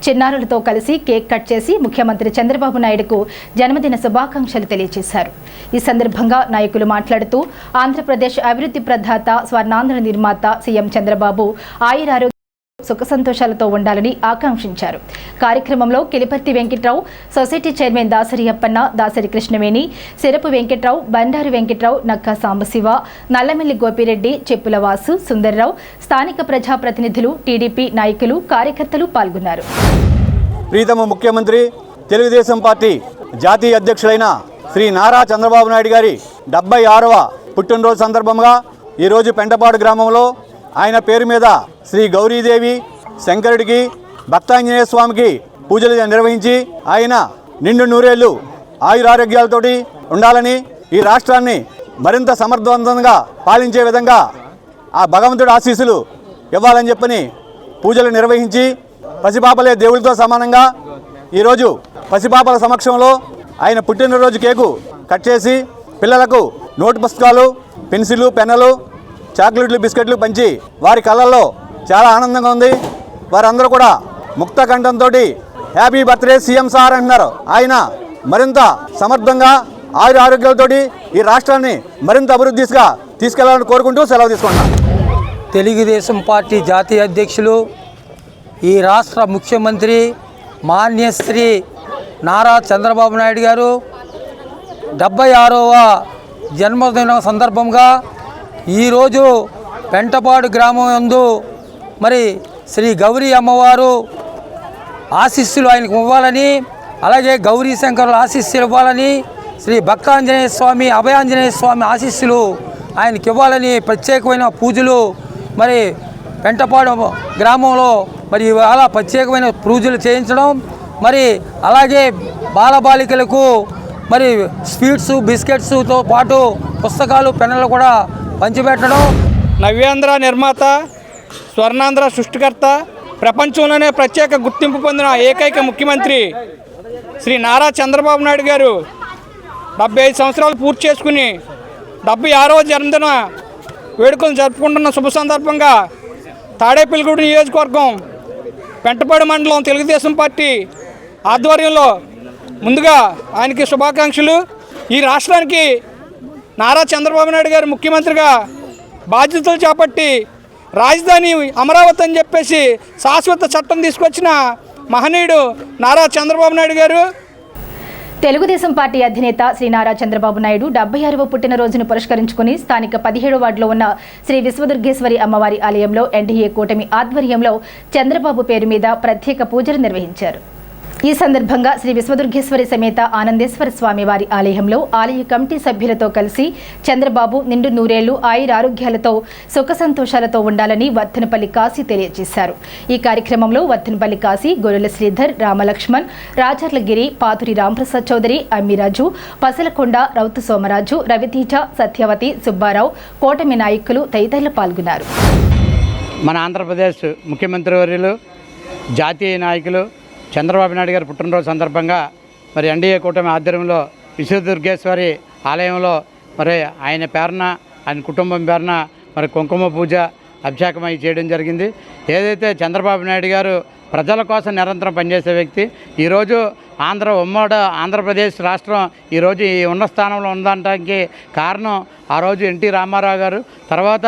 చిన్నారులతో కలిసి కేక్ కట్ చేసి ముఖ్యమంత్రి చంద్రబాబు నాయుడుకు జన్మదిన శుభాకాంక్షలు తెలియజేశారు. ఈ సందర్భంగా నాయకులు మాట్లాడుతూ ఆంధ్రప్రదేశ్ అభివృద్ధి ప్రదాత, స్వర్ణాంధ్ర నిర్మాత సీఎం చంద్రబాబు ఆయురారోగ్య సుఖ సంతోషాలతో ఉండాలని ఆకాంక్షించారు. కార్యక్రమంలో కిలిపర్తి Venkatrao, society chairman Dasari Appanna, Dasari Krishnaveni, syrup Venkatrao, Bandaru Venkatrao, Nakka Sambasiva, Nallamilli Gopireddy, చెప్పుల వాసు, సుందర్రావు, స్థానిక ప్రజాప్రతినిధులు, టీడీపీ నాయకులు, కార్యకర్తలు పాల్గొన్నారు. ప్రీతమ ముఖ్యమంత్రి, తెలుగుదేశం పార్టీ జాతీయ అధ్యక్షులైన శ్రీ నారా చంద్రబాబు నాయుడు గారి 76వ పుట్టినరోజు సందర్భంగా ఈరోజు పెంటపాడు గ్రామంలో ఆయన పేరు మీద శ్రీ గౌరీదేవి, శంకరుడికి, భక్తాంజనేయ స్వామికి పూజలు నిర్వహించి ఆయన నిండు 100 ఏళ్ళు ఆయురారోగ్యాలతోటి ఉండాలని, ఈ రాష్ట్రాన్ని మరింత సమర్థవంతంగా పాలించే విధంగా ఆ భగవంతుడి ఆశీస్సులు ఇవ్వాలని చెప్పని పూజలు నిర్వహించి, పసిపాపలే దేవుడితో సమానంగా ఈరోజు పసిపాపల సమక్షంలో ఆయన పుట్టినరోజు కేకు కట్ చేసి పిల్లలకు నోటు పుస్తకాలు, పెన్సిళ్ళు, పెన్నులు, చాక్లెట్లు బిస్కెట్లు పంచి వారి కళ్ళల్లో చాలా ఆనందంగా ఉంది. వారందరూ కూడా ముక్త కంఠంతో హ్యాపీ బర్త్డే సీఎం సార్ అంటున్నారు. ఆయన మరింత సమర్థంగా ఆరోగ్యాలతో ఈ రాష్ట్రాన్ని మరింత అభివృద్ధి దిశగా తీసుకెళ్లాలని కోరుకుంటూ సెలవు తీసుకుంటున్నాను. తెలుగుదేశం పార్టీ జాతీయ అధ్యక్షులు, ఈ రాష్ట్ర ముఖ్యమంత్రి మాన్యశ్రీ నారా చంద్రబాబు నాయుడు గారు 76వ జన్మదిన సందర్భంగా ఈరోజు పెంటపాడు గ్రామం యందు మరి శ్రీ గౌరీ అమ్మవారు ఆశీస్సులు ఆయనకు ఇవ్వాలని, అలాగే గౌరీ శంకరుల ఆశీస్సులు ఇవ్వాలని, శ్రీ భక్తాంజనేయ స్వామి అభయాంజనేయ స్వామి ఆశీస్సులు ఆయనకి ఇవ్వాలని ప్రత్యేకమైన పూజలు మరి పెంటపాడు గ్రామంలో మరి ఇవాళ ప్రత్యేకమైన పూజలు చేయించడం, మరి అలాగే బాలబాలికలకు మరి స్వీట్స్ బిస్కెట్స్తో పాటు పుస్తకాలు పెన్నులు కూడా పంచిపెట్టడం. నవ్యాంధ్ర నిర్మాత, స్వర్ణాంధ్ర సృష్టికర్త, ప్రపంచంలోనే ప్రత్యేక గుర్తింపు పొందిన ఏకైక ముఖ్యమంత్రి శ్రీ నారా చంద్రబాబు నాయుడు గారు 75 సంవత్సరాలు పూర్తి చేసుకుని 76వ జన్మదిన వేడుకలు జరుపుకుంటున్న శుభ సందర్భంగా తాడేపల్లిగూడెం నియోజకవర్గం పెంటపాడు మండలం తెలుగుదేశం పార్టీ ఆధ్వర్యంలో ముందుగా ఆయనకి శుభాకాంక్షలు. ఈ రాష్ట్రానికి నారా చంద్రబాబు నాయుడు గారు ముఖ్యమంత్రిగా బాధ్యతలు చేపట్టి రాజధాని అమరావతి అని చెప్పేసి శాశ్వత చట్టం తీసుకొచ్చిన మహనీయుడు నారా చంద్రబాబు నాయుడు గారు. తెలుగుదేశం పార్టీ అధినేత శ్రీ నారా చంద్రబాబు నాయుడు 76వ పుట్టినరోజును పురస్కరించుకుని స్థానిక 17వ వార్డులో ఉన్న శ్రీ విశ్వదుర్గేశ్వరి అమ్మవారి ఆలయంలో ఎన్డీఏ కూటమి ఆధ్వర్యంలో చంద్రబాబు పేరు మీద ప్రత్యేక పూజలు నిర్వహించారు. ఈ సందర్భంగా శ్రీ విశ్వదుర్గేశ్వరి సమేత ఆనందేశ్వర స్వామి వారి ఆలయంలో ఆలయ కమిటీ సభ్యులతో కలిసి చంద్రబాబు నిండు నూరేళ్లు ఆయురారోగ్యాలతో సుఖ సంతోషాలతో ఉండాలని వర్ధనపల్లి కాశీ తెలియజేశారు. ఈ కార్యక్రమంలో వర్ధనపల్లి కాశీ, గొర్రెల శ్రీధర్, రామలక్ష్మణ్, రాజర్లగిరి, పాతురి రాంప్రసాద్ చౌదరి, అమ్మిరాజు, పసలకొండ, రౌతు సోమరాజు, రవితేజ, సత్యవతి, సుబ్బారావు, కూటమి నాయకులు తదితరులు పాల్గొన్నారు. మన ఆంధ్రప్రదేశ్ ముఖ్యమంత్రి వర్యులు, జాతీయ నాయకులు చంద్రబాబు నాయుడు గారి పుట్టినరోజు సందర్భంగా మరి ఎన్డీఏ కూటమి ఆధ్వర్యంలో విశ్వదుర్గేశ్వరి ఆలయంలో మరి ఆయన పేరున, ఆయన కుటుంబం పేరున మరి కుంకుమ పూజ అభిషేకం అయి చేయడం జరిగింది. ఏదైతే చంద్రబాబు నాయుడు గారు ప్రజల కోసం నిరంతరం పనిచేసే వ్యక్తి, ఈరోజు ఉమ్మడి ఆంధ్రప్రదేశ్ రాష్ట్రం ఈరోజు ఈ ఉన్న స్థానంలో ఉందనడానికి కారణం ఆ రోజు ఎన్టీ రామారావు గారు, తర్వాత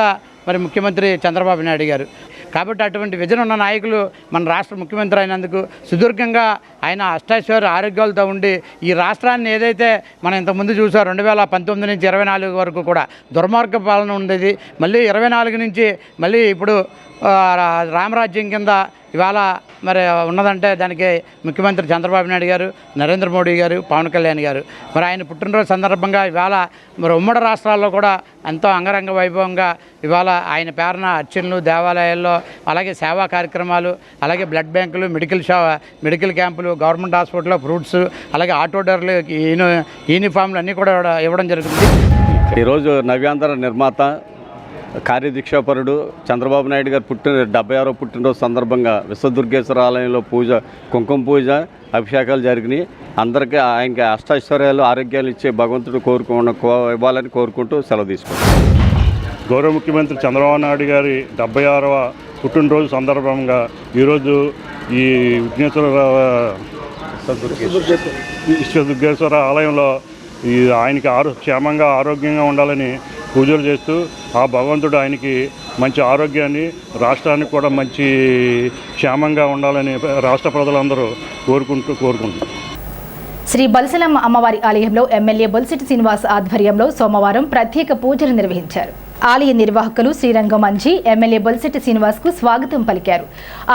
మరి ముఖ్యమంత్రి చంద్రబాబు నాయుడు గారు. కాబట్టి అటువంటి విజన్ ఉన్న నాయకులు మన రాష్ట్ర ముఖ్యమంత్రి అయినందుకు సుదీర్ఘంగా ఆయన అష్టాశ్వర ఆరోగ్యాలతో ఉండి ఈ రాష్ట్రాన్ని ఏదైతే మనం ఇంతకుముందు చూసాం 2019 నుంచి 24 వరకు కూడా దుర్మార్గ పాలన ఉండేది, మళ్ళీ 24 నుంచి మళ్ళీ ఇప్పుడు రామరాజ్యం కింద ఇవాళ మరి ఉన్నదంటే దానికి ముఖ్యమంత్రి చంద్రబాబు నాయుడు గారు, నరేంద్ర మోడీ గారు, పవన్ కళ్యాణ్ గారు. మరి ఆయన పుట్టినరోజు సందర్భంగా ఇవాళ మరి ఉమ్మడి రాష్ట్రాల్లో కూడా ఎంతో అంగరంగ వైభవంగా ఇవాళ ఆయన పేరున అర్చనలు, దేవాలయాల్లో, అలాగే సేవా కార్యక్రమాలు, అలాగే బ్లడ్ బ్యాంకులు, మెడికల్ క్యాంపులు, గవర్నమెంట్ హాస్పిటల్లో ఫ్రూట్స్, అలాగే ఆటో డర్లు, యూనిఫామ్లు అన్నీ కూడా ఇవ్వడం జరుగుతుంది. ఈరోజు నవ్యాంధ్ర నిర్మాత, కార్యదీక్షాపరుడు చంద్రబాబు నాయుడు గారు 76వ పుట్టినరోజు సందర్భంగా విశ్వదుర్గేశ్వర ఆలయంలో కుంకుమ పూజ, అభిషేకాలు జరిగినాయి. అందరికీ ఆయనకి అష్టైశ్వర్యాలు, ఆరోగ్యాలు ఇచ్చే భగవంతుడు ఇవ్వాలని కోరుకుంటూ సెలవు తీసుకుంటాం. గౌరవ ముఖ్యమంత్రి చంద్రబాబు నాయుడు గారి 76వ పుట్టినరోజు సందర్భంగా ఈరోజు ఈ విశ్వదుర్గేశ్వర ఆలయంలో ఆయనకి క్షేమంగా ఆరోగ్యంగా ఉండాలని పూజలు చేస్తూ ఆ భగవంతుడు ఆయనకి మంచి ఆరోగ్యాన్ని, రాష్ట్రానికి కూడా మంచి క్షేమంగా ఉండాలని రాష్ట్ర ప్రజలందరూ కోరుకుంటున్నారు. శ్రీ బల్సలమ్మ అమ్మవారి ఆలయంలో ఎమ్మెల్యే బొలిశెట్టి శ్రీనివాస్ ఆధ్వర్యంలో సోమవారం ప్రత్యేక పూజలు నిర్వహించారు. ఆలయ నిర్వాహకులు శ్రీరంగం అంజీ ఎమ్మెల్యే బొలిశెట్టి శ్రీనివాస్కు స్వాగతం పలికారు.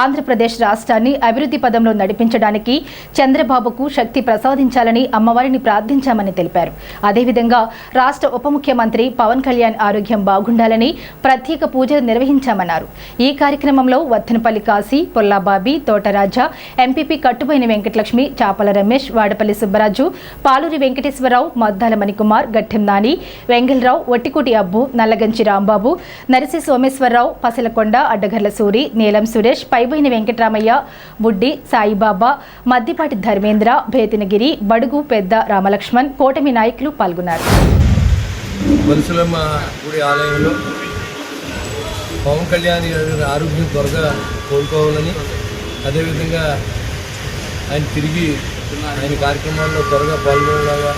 ఆంధ్రప్రదేశ్ రాష్ట్రాన్ని అభివృద్ధి పదంలో నడిపించడానికి చంద్రబాబుకు శక్తి ప్రసాదించాలని అమ్మవారిని ప్రార్థించామని తెలిపారు. అదేవిధంగా రాష్ట్ర ఉప ముఖ్యమంత్రి పవన్ కళ్యాణ్ ఆరోగ్యం బాగుండాలని ప్రత్యేక పూజలు నిర్వహించామన్నారు. ఈ కార్యక్రమంలో వర్ధనపల్లి కాశీ, పొల్లాబాబి, తోటరాజా, ఎంపీపీ కట్టుబోయిన వెంకటలక్ష్మి, చాపల రమేష్, వాడపల్లి సుబ్బరాజు, పాలూరి వెంకటేశ్వరరావు, మద్దాల మణికుమార్, గట్టెం నాని, వెంగళరావు, ఒట్టికోటి అబ్బు, నల్లగంచి రాంబాబు, నరిసి సోమేశ్వరరావు, పసలకొండ, అడ్డగర్ల సూరి, నీలం సురేష్, పైబోయిన వెంకటరామయ్య, బుడ్డి, సాయిబాబా, మద్దిపాటి ధర్మేంద్ర, భేతినగిరి, బడుగు పెద్ద రామలక్ష్మణ్, కూటమి నాయకులు పాల్గొన్నారు. బల్సలమ్మ గుడి ఆలయంలో పవన్ కళ్యాణ్ గారి ఆరోగ్యం త్వరగా కోలుకోవాలని, అదేవిధంగా ఆయన తిరిగి ఆయన కార్యక్రమాల్లో త్వరగా పాల్గొనేలాగా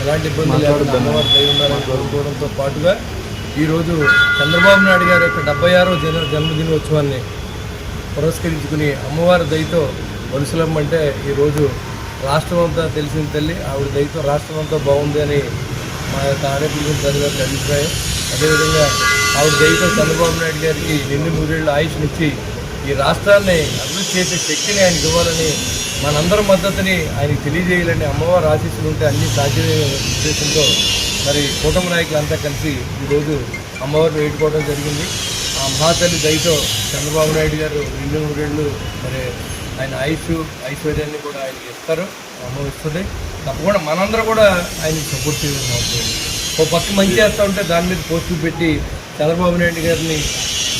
ఎలాంటి ఇబ్బందులు లేకుండా అమ్మవారి దయ ఉండాలని కోరుకోవడంతో పాటుగా ఈరోజు చంద్రబాబు నాయుడు గారి యొక్క 76వ జన్మదినోత్సవాన్ని పురస్కరించుకుని అమ్మవారి దయతో వలసలమ్మంటే ఈరోజు రాష్ట్రం అంతా తెలిసిన తల్లి, ఆవిడ దయతో రాష్ట్రం అంతా బాగుంది అని మా యొక్క ఆడపిల్లల ప్రజల యొక్క అభిప్రాయం. అదేవిధంగా ఆవిడ దయతో చంద్రబాబు నాయుడు గారికి నిండు 100 ఏళ్ళ ఆయుష్నిచ్చి ఈ రాష్ట్రాన్ని అభివృద్ధి చేసే శక్తిని ఆయనకి ఇవ్వాలని, మనందరి మద్దతుని ఆయనకి తెలియజేయాలని, అమ్మవారి ఆశీస్సులు ఉంటే అన్ని సాధ్యమయ్యే ఉద్దేశంతో మరి కూటమి నాయకులంతా కలిసి ఈరోజు అమ్మవారిని వేడుకోవడం జరిగింది. ఆ మహాతల్లి దయతో చంద్రబాబు నాయుడు గారు నిండు 100 ఏళ్ళు మరి ఆయన ఐశ్వర్యాన్ని కూడా ఆయనకి ఇస్తారు, అమ్మ ఇస్తుంది. తప్పకుండా మనందరూ కూడా ఆయనకి సపోర్ట్ చేయాల్సిన అవసరం. ఒక పక్క మంచి చేస్తూ ఉంటే దాని మీద పోస్టులు పెట్టి చంద్రబాబు నాయుడు గారిని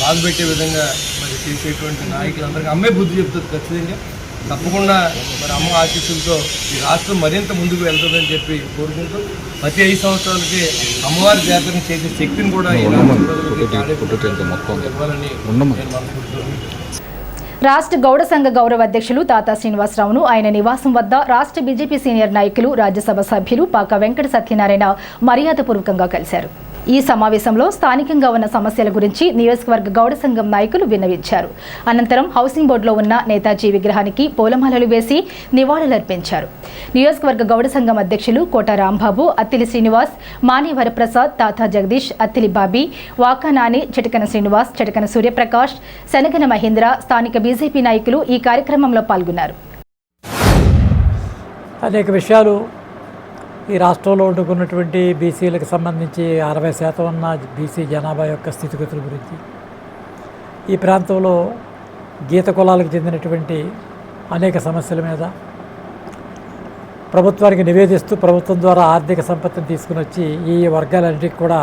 బాధపెట్టే విధంగా మరి చేసేటువంటి నాయకులందరికీ అమ్మే బుద్ధి చెప్తుంది ఖచ్చితంగా. తప్పకుండా మరి అమ్మ ఆశీస్సులతో ఈ రాష్ట్రం మరింత ముందుకు వెళ్తుందని చెప్పి కోరుకుంటూ ప్రతి 5 సంవత్సరాలకి అమ్మవారి జాతరని చేసే శక్తిని కూడా ఈ రాష్ట్ర ఇవ్వాలని నేను మనసుకుంటున్నాను. రాష్ట్ర గౌడ సంఘ గౌరవ అధ్యక్షులు తాతా శ్రీనివాసరావును ఆయన నివాసం వద్ద రాష్ట్ర బీజేపీ సీనియర్ నాయకులు, రాజ్యసభ సభ్యులు పాక వెంకట సత్యనారాయణ మర్యాదపూర్వకంగా కలిశారు. ఈ సమావేశంలో స్థానికంగా ఉన్న సమస్యల గురించి నియోజకవర్గ గౌడ సంఘం నాయకులు విన్నవించారు. అనంతరం హౌసింగ్ బోర్డులో ఉన్న నేతాజీ విగ్రహానికి పూలమాలలు వేసి నివాళులర్పించారు. నియోజకవర్గ గౌడ సంఘం అధ్యక్షులు కోట రాంబాబు, అత్తిలి శ్రీనివాస్, మాని వరప్రసాద్, తాతా జగదీష్, అత్తిలి బాబీ, వాకా నాని, చిటకన శ్రీనివాస్, చిటకన సూర్యప్రకాష్, శనగన మహేంద్ర, స్థానిక బీజేపీ నాయకులు ఈ కార్యక్రమంలో పాల్గొన్నారు. అనేక విషయాలు ఈ రాష్ట్రంలో ఉంటున్నటువంటి బీసీలకు సంబంధించి 60% ఉన్న బీసీ జనాభా యొక్క స్థితిగతుల గురించి, ఈ ప్రాంతంలో గీత కులాలకు చెందినటువంటి అనేక సమస్యల మీద ప్రభుత్వానికి నివేదిస్తూ ప్రభుత్వం ద్వారా ఆర్థిక సంపత్తిని తీసుకుని వచ్చి ఈ వర్గాలన్నిటికీ కూడా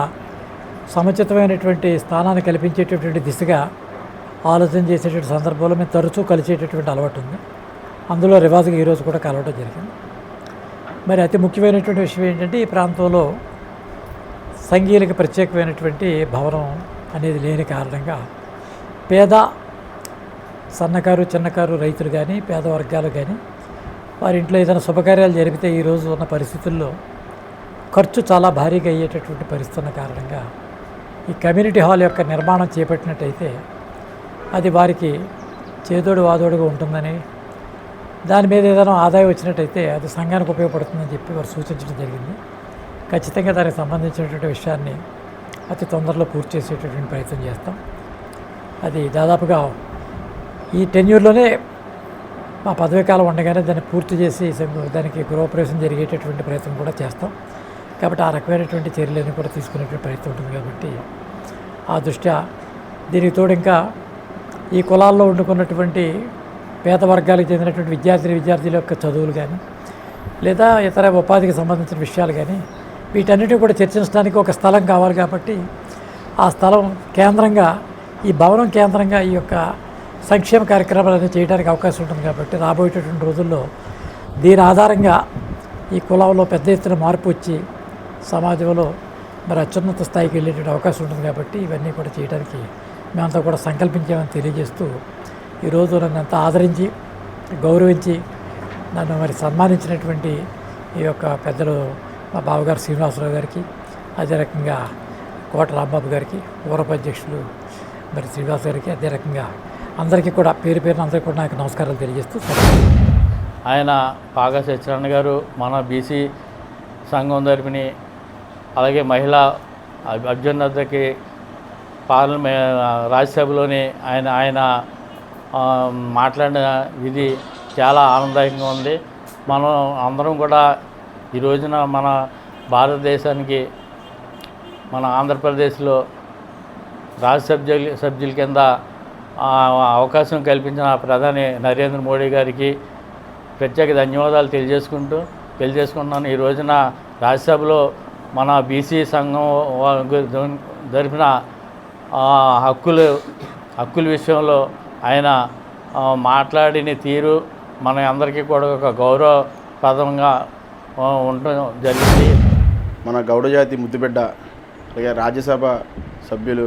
సముచితమైనటువంటి స్థానాన్ని కల్పించేటటువంటి దిశగా ఆలోచన చేసేటువంటి సందర్భంలో మేము తరచూ కలిసేటటువంటి అలవాటు ఉంది. అందులో రివాజుగా ఈరోజు కూడా కలవడం జరిగింది. మరి అతి ముఖ్యమైనటువంటి విషయం ఏంటంటే ఈ ప్రాంతంలో సంఘీయులకు ప్రత్యేకమైనటువంటి భవనం అనేది లేని కారణంగా పేద సన్నకారు చిన్నకారు రైతులు కానీ పేద వర్గాలు కానీ వారి ఇంట్లో ఏదైనా శుభకార్యాలు జరిగితే ఈరోజు ఉన్న పరిస్థితుల్లో ఖర్చు చాలా భారీగా అయ్యేటటువంటి పరిస్థితి ఉన్న కారణంగా ఈ కమ్యూనిటీ హాల్ యొక్క నిర్మాణం చేపట్టినట్టయితే అది వారికి చేదోడు వాదోడుగా ఉంటుందని, దాని మీద ఏదైనా ఆదాయం వచ్చినట్టయితే అది సంఘానికి ఉపయోగపడుతుందని చెప్పి వారు సూచించడం జరిగింది. ఖచ్చితంగా దానికి సంబంధించినటువంటి విషయాన్ని అతి తొందరలో పూర్తి చేసేటటువంటి ప్రయత్నం చేస్తాం. అది దాదాపుగా ఈ టెన్యూర్లోనే మా పదవీ కాలం ఉండగానే దాన్ని పూర్తి చేసి దానికి గృహప్రవేశం జరిగేటటువంటి ప్రయత్నం కూడా చేస్తాం. కాబట్టి ఆ రకమైనటువంటి చర్యలన్నీ కూడా తీసుకునేటువంటి ప్రయత్నం ఉంటుంది. కాబట్టి ఆ దృష్ట్యా దీనికి తోడు ఇంకా ఈ కులాల్లో వండుకున్నటువంటి పేద వర్గాలకు చెందినటువంటి విద్యార్థుల యొక్క చదువులు కానీ లేదా ఇతర ఉపాధికి సంబంధించిన విషయాలు కానీ వీటన్నిటిని కూడా చర్చించడానికి ఒక స్థలం కావాలి. కాబట్టి ఆ స్థలం కేంద్రంగా, ఈ భవనం కేంద్రంగా ఈ యొక్క సంక్షేమ కార్యక్రమాలన్నీ చేయడానికి అవకాశం ఉంటుంది. కాబట్టి రాబోయేటటువంటి రోజుల్లో దీని ఆధారంగా ఈ కులంలో పెద్ద ఎత్తున మార్పు వచ్చి సమాజంలో మరి అత్యున్నత స్థాయికి వెళ్ళేటువంటి అవకాశం ఉంటుంది. కాబట్టి ఇవన్నీ కూడా చేయడానికి మేమంతా కూడా సంకల్పించామని తెలియజేస్తూ ఈరోజు నన్ను అంతా ఆదరించి గౌరవించి నన్ను మరి సన్మానించినటువంటి ఈ యొక్క పెద్దలు మా బావగారు శ్రీనివాసరావు గారికి, అదే రకంగా కోట రాంబాబు గారికి, ఊరపాధ్యక్షులు మరి శ్రీనివాస్ గారికి, అదే రకంగా అందరికీ కూడా పేరు పేరున అందరికీ కూడా నాకు నమస్కారాలు తెలియజేస్తూ, ఆయన పాగా సత్యనారాయణ గారు మన బీసీ సంఘం తరపుని అలాగే మహిళా అభ్యున్నతకి రాజ్యసభలోని ఆయన మాట్లాడిన ఇది చాలా ఆనందదాయకంగా ఉంది. మనం అందరం కూడా ఈ రోజున మన భారతదేశానికి మన ఆంధ్రప్రదేశ్లో రాజ్యసభ్యుల కింద అవకాశం కల్పించిన ప్రధాని నరేంద్ర మోడీ గారికి ప్రత్యేక ధన్యవాదాలు తెలియజేసుకుంటున్నాను. ఈ రోజున రాజ్యసభలో మన బీసీ సంఘం జరిపిన హక్కుల విషయంలో ఆయన మాట్లాడిన తీరు మన అందరికీ కూడా ఒక గౌరవప్రదంగా ఉండడం జరిగింది. మన గౌడ జాతి ముద్దుబిడ్డ అలాగే రాజ్యసభ సభ్యులు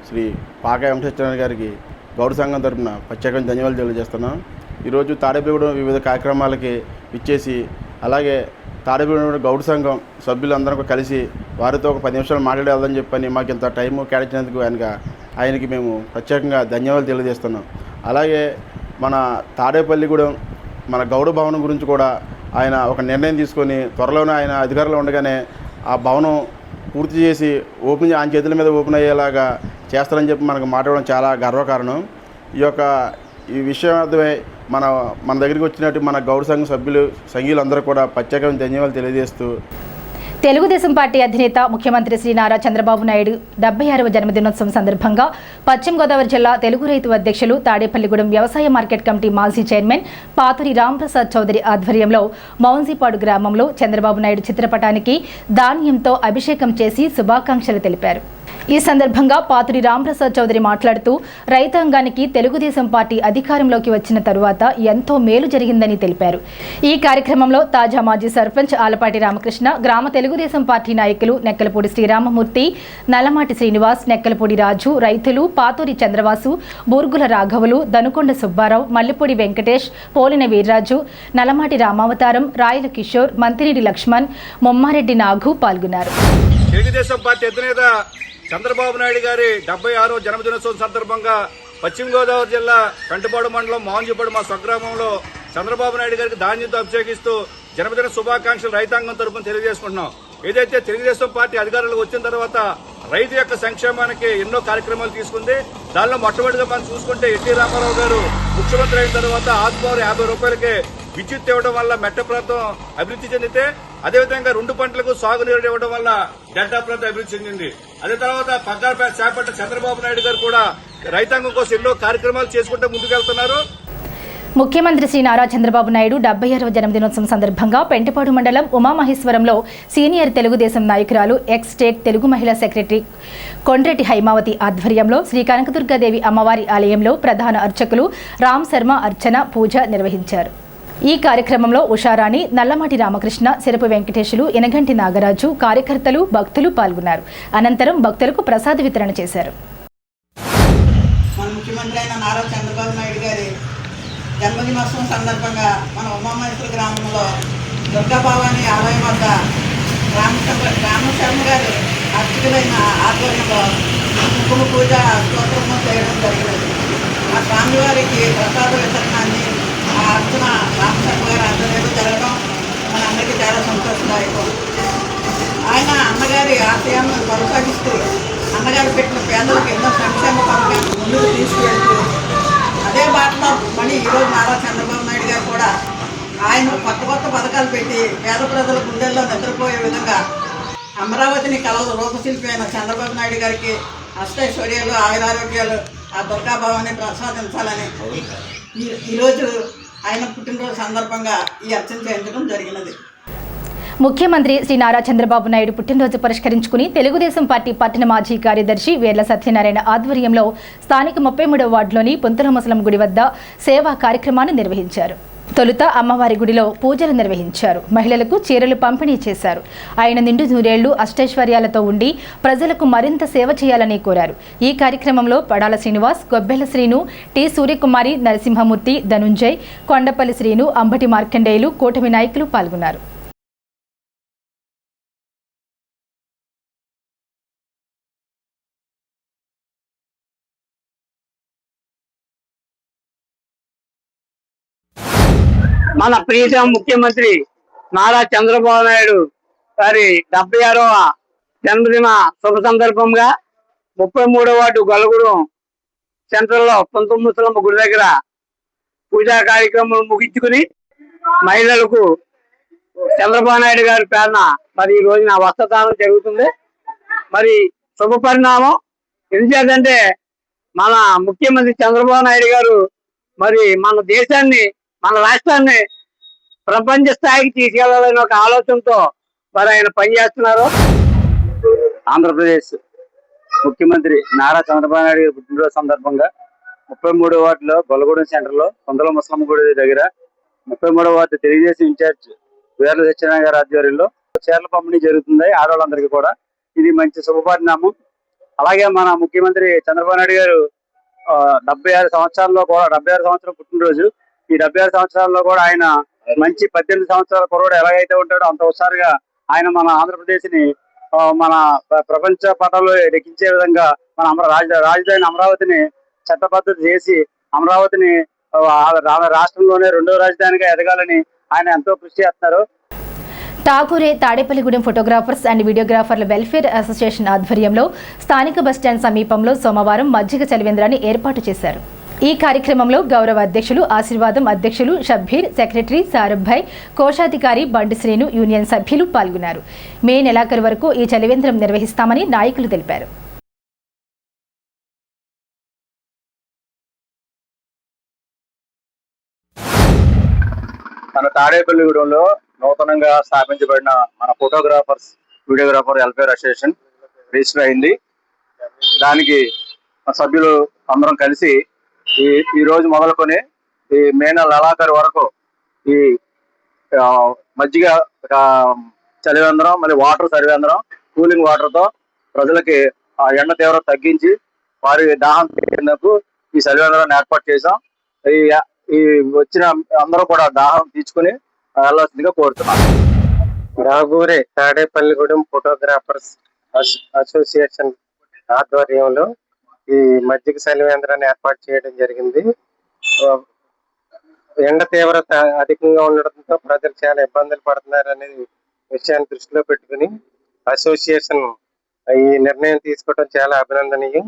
శ్రీ పాక వెంకటేశ్వర గారికి గౌడ సంఘం తరపున ప్రత్యేకంగా ధన్యవాదాలు తెలియజేస్తున్నాం. ఈరోజు తాడేపల్లిగూడెం వివిధ కార్యక్రమాలకి ఇచ్చేసి, అలాగే తాడేపల్లిగూడెం గౌడ సంఘం సభ్యులందరూ కలిసి వారితో ఒక 10 నిమిషాలు మాట్లాడేదని చెప్పని మాకు ఇంత టైము కేటాయించినందుకు ఆయనకి మేము ప్రత్యేకంగా ధన్యవాదాలు తెలియజేస్తున్నాం. అలాగే మన తాడేపల్లిగూడెం మన గౌడ భవనం గురించి కూడా ఆయన ఒక నిర్ణయం తీసుకొని త్వరలోనే ఆయన అధికారంలో ఉండగానే ఆ భవనం పూర్తి చేసి ఆయన చేతుల మీద ఓపెన్ అయ్యేలాగా చేస్తారని చెప్పి మనకు మాట్లాడడం చాలా గర్వకారణం. ఈ విషయం అర్థమై మన దగ్గరికి వచ్చినట్టు మన గౌడ సంఘం సంఘీయులందరూ కూడా ప్రత్యేకమైన ధన్యవాదాలు తెలియజేస్తూ, తెలుగుదేశం పార్టీ అధినేత ముఖ్యమంత్రి శ్రీ నారా చంద్రబాబు నాయుడు 76వ జన్మదినోత్సవం సందర్భంగా పశ్చిమ గోదావరి జిల్లా తెలుగు రైతు అధ్యక్షులు తాడేపల్లిగూడెం వ్యవసాయ మార్కెట్ కమిటీ మాజీ చైర్మన్ పాతూరి రాంప్రసాద్ చౌదరి ఆధ్వర్యంలో మౌన్సీపాడు గ్రామంలో చంద్రబాబు నాయుడు చిత్రపటానికి ధాన్యంతో అభిషేకం చేసి శుభాకాంక్షలు తెలిపారు. ఈ సందర్భంగా పాతూరి రాంప్రసాద్ చౌదరి మాట్లాడుతూ రైతాంగానికి తెలుగుదేశం పార్టీ అధికారంలోకి వచ్చిన తరువాత ఎంతో మేలు జరిగిందని తెలిపారు. ఈ కార్యక్రమంలో తాజా మాజీ సర్పంచ్ ఆలపాటి రామకృష్ణ, గ్రామ తెలుగుదేశం పార్టీ నాయకులు నెక్కలపూడి శ్రీరామమూర్తి, నల్లమాటి శ్రీనివాస్, నెక్కలపూడి రాజు, రైతులు పాతూరి చంద్రవాసు, బూర్గుల రాఘవులు, దనుకొండ సుబ్బారావు, మల్లిపూడి వెంకటేష్, పోలిన వీర్రాజు, నల్లమాటి రామావతారం, రాయల కిషోర్, మంతిరెడ్డి లక్ష్మణ్, మొమ్మారెడ్డి నాగు పాల్గొన్నారు. తెలుగుదేశం పార్టీ అధినేత చంద్రబాబు నాయుడు గారి 76వ జన్మదినోత్సవం సందర్భంగా పశ్చిమ గోదావరి జిల్లా కంటిపాడు మండలం మౌన్సీపాడు మా స్వగ్రామంలో చంద్రబాబు నాయుడు గారికి ధాన్యంతో అభిషేకిస్తూ జన్మదిన శుభాకాంక్షలు రైతాంగం తరపున తెలియజేసుకుంటున్నాం. ఏదైతే తెలుగుదేశం పార్టీ అధికారంలోకి వచ్చిన తర్వాత రైతు యొక్క సంక్షేమానికి ఎన్నో కార్యక్రమాలు తీసుకుంది. దానిలో మొట్టమొదటిగా మనం చూసుకుంటే ఎన్టీ రామారావు గారు ముఖ్యమంత్రి అయిన తర్వాత ఆత్మూరు 50 రూపాయలకే విద్యుత్ ఇవ్వడం వల్ల మెట్ట ప్రాంతం అభివృద్ధి చెందితే, అదేవిధంగా 2 పంటలకు సాగునీరు ఇవ్వడం వల్ల డెల్టా ప్రాంతం అభివృద్ధి చెందింది. అదే తర్వాత పగ్గాలపై చేపట్టిన చంద్రబాబు నాయుడు గారు కూడా రైతాంగం కోసం ఎన్నో కార్యక్రమాలు చేసుకుంటూ ముందుకెళ్తున్నారు. ముఖ్యమంత్రి శ్రీ నారా చంద్రబాబు నాయుడు 76వ జన్మదినోత్సవం సందర్భంగా పెంటపాడు మండలం ఉమామహేశ్వరంలో సీనియర్ తెలుగుదేశం నాయకురాలు ఎక్స్ స్టేట్ తెలుగు మహిళా సెక్రటరీ కొండ్రెటి హైమావతి ఆధ్వర్యంలో శ్రీ కనకదుర్గాదేవి అమ్మవారి ఆలయంలో ప్రధాన అర్చకులు రామ్ శర్మ అర్చన పూజ నిర్వహించారు. ఈ కార్యక్రమంలో ఉషారాణి, నల్లమాటి రామకృష్ణ, సిరపు వెంకటేశులు, ఎనగంటి నాగరాజు, కార్యకర్తలు, భక్తులు పాల్గొన్నారు. అనంతరం భక్తులకు ప్రసాద వితరణ చేశారు. మన ముఖ్యమంత్రి అయిన నారా చంద్రబాబు నాయుడు గారి జన్మదినోత్సవం సందర్భంగా మన ఉమామహేశ్వర గ్రామంలో దుర్గాభవాని ఆలయం వద్ద రామశర్మ గారు అర్చకులైన ఆధ్వర్యంలో కుంకుమ పూజ స్తోత్రము చేయడం జరిగినది. ఆ స్వామివారికి ప్రసాద వితరణాన్ని ఆ అర్చన రామశర్మ గారి ఆధ్వర్యంలో జరగడం మన అందరికీ చాలా సంతోషదాయకం. ఆయన అన్నగారి ఆశయాలను కొనసాగిస్తూ అన్నగారు పెట్టిన పేదలకు ఎన్నో సంక్షేమ పథకాలను ముందుకు తీసుకువెళ్తూ అదే బాటలో మళ్ళీ ఈరోజు నారా చంద్రబాబు నాయుడు గారు కూడా ఆయన కొత్త పథకాలు పెట్టి పేద ప్రజల గుండెల్లో నిద్రపోయే విధంగా అమరావతిని కళల రూపశిల్పి అయిన చంద్రబాబు నాయుడు గారికి అష్టైశ్వర్యాలు, ఆయురారోగ్యాలు ఆ దుర్గాభవాన్ని ప్రసాదించాలని ఈరోజు ఆయన పుట్టినరోజు సందర్భంగా ఈ అర్చన చేయించడం జరిగినది. ముఖ్యమంత్రి శ్రీ నారా చంద్రబాబు నాయుడు పుట్టినరోజు పురస్కరించుకుని తెలుగుదేశం పార్టీ పట్టణ మాజీ కార్యదర్శి వేర్ల సత్యనారాయణ ఆధ్వర్యంలో స్థానిక 33వ వార్డులోని పుంతల ముసలం గుడి వద్ద సేవా కార్యక్రమాన్ని నిర్వహించారు. తొలుత అమ్మవారి గుడిలో పూజలు నిర్వహించారు. మహిళలకు చీరలు పంపిణీ చేశారు. ఆయన నిండు నూరేళ్లు అష్టైశ్వర్యాలతో ఉండి ప్రజలకు మరింత సేవ చేయాలని కోరారు. ఈ కార్యక్రమంలో పడాల శ్రీనివాస్, గొబ్బెల శ్రీను, టి సూర్యకుమారి, నరసింహమూర్తి, ధనుంజయ్, కొండపల్లి శ్రీను, అంబటి మార్కండేయులు, కూటమి నాయకులు పాల్గొన్నారు. మన ప్రియతమ ముఖ్యమంత్రి నారా చంద్రబాబు నాయుడు గారి 76వ జన్మదిన శుభ సందర్భంగా 33వ వార్డు గొల్లగూడెం సెంట్రల్లో పుంతల ముసలమ్మ గుడి దగ్గర పూజా కార్యక్రమం ముగించుకుని మహిళలకు చంద్రబాబు నాయుడు గారి పేరున మరి ఈ రోజున వస్త్రదానం జరుగుతుంది. మరి శుభ పరిణామం. ఎందుచేతంటే మన ముఖ్యమంత్రి చంద్రబాబు నాయుడు గారు మరి మన దేశాన్ని, మన రాష్ట్రాన్ని ప్రపంచ స్థాయికి తీసుకెళ్లాలని ఒక ఆలోచనతో మరి ఆయన పనిచేస్తున్నారు. ఆంధ్రప్రదేశ్ ముఖ్యమంత్రి నారా చంద్రబాబు నాయుడు గారి పుట్టినరోజు సందర్భంగా 33వ వార్డులో గొల్లగూడెం సెంటర్లో పుంతల ముసలమ్మ గుడి దగ్గర 33వ వార్డు తెలుగుదేశం ఇన్ఛార్జ్ వేర్ల సత్యనారాయణ గారి ఆధ్వర్యంలో చీరల పంపిణీ జరుగుతుంది ఆడవాళ్ళందరికీ కూడా. ఇది మంచి శుభపరిణామం. అలాగే మన ముఖ్యమంత్రి చంద్రబాబు నాయుడు గారు 76 సంవత్సరాల్లో కూడా 76 సంవత్సరం పుట్టినరోజు. ఈ 76 సంవత్సరాల్లో కూడా ఆయన మంచి 18 సంవత్సరాల కుర్రోడు ఎలాగైతే ఉంటాడో అంత హుషారుగా ఆయన మన ఆంధ్రప్రదేశ్ ని మన ప్రపంచ పటంలో ఎక్కించే విధంగా మన రాజధాని అమరావతిని చట్టబద్ధత చేసి అమరావతిని రాష్ట్రంలోనే 2వ రాజధానిగా ఎదగాలని ఆయన ఎంతో కృషి చేస్తున్నారు. ఠాకూరే తాడేపల్లిగూడెం ఫోటోగ్రాఫర్స్ అండ్ వీడియోగ్రాఫర్ల వెల్ఫేర్ అసోసియేషన్ ఆధ్వర్యంలో స్థానిక బస్టాండ్ సమీపంలో సోమవారం మజ్జిగ చలివేంద్రాన్ని ఏర్పాటు చేశారు. ఈ కార్యక్రమంలో గౌరవ అధ్యక్షులు ఆశీర్వాదం అధ్యక్షులు షబ్బీర్, సెక్రటరీ సారభ్భాయ్, కోశాధికారి బండి శ్రీను, యూనియన్ సభ్యులు పాల్గొన్నారు. మే నెలాఖరు వరకు ఈ చలివేంద్రం నిర్వహిస్తామని నాయకులు తెలిపారు. మన తాడేపల్లిగూడెంలో నూతనంగా స్థాపించబడిన మన photographers videographer welfare association register అయింది. దానికి సభ్యులు అందరం కలిసి ఈ రోజు మొదలుకొని ఈ మే నెలాఖరు వరకు ఈ మజ్జిగ చలివేంద్రం, మళ్ళీ వాటర్ చలివేంద్రం, కూలింగ్ వాటర్తో ప్రజలకి ఎండ తీవ్రత తగ్గించి వారి దాహం తీరేందుకు ఈ చలివేంద్రాన్ని ఏర్పాటు చేశాం. ఈ వచ్చిన అందరూ కూడా దాహం తీర్చుకుని వెళ్ళాల్సిందిగా కోరుతున్నాను. ఠాకూరే తాడేపల్లిగూడెం ఫోటోగ్రాఫర్స్ అసోసియేషన్ ఆధ్వర్యంలో ఈ మజ్జిగ చలివేంద్రాన్ని ఏర్పాటు చేయడం జరిగింది. ఎండ తీవ్రత అధికంగా ఉండడంతో ప్రజలు చాలా ఇబ్బందులు పడుతున్నారనే విషయాన్ని దృష్టిలో పెట్టుకుని అసోసియేషన్ ఈ నిర్ణయం తీసుకోవడం చాలా అభినందనీయం.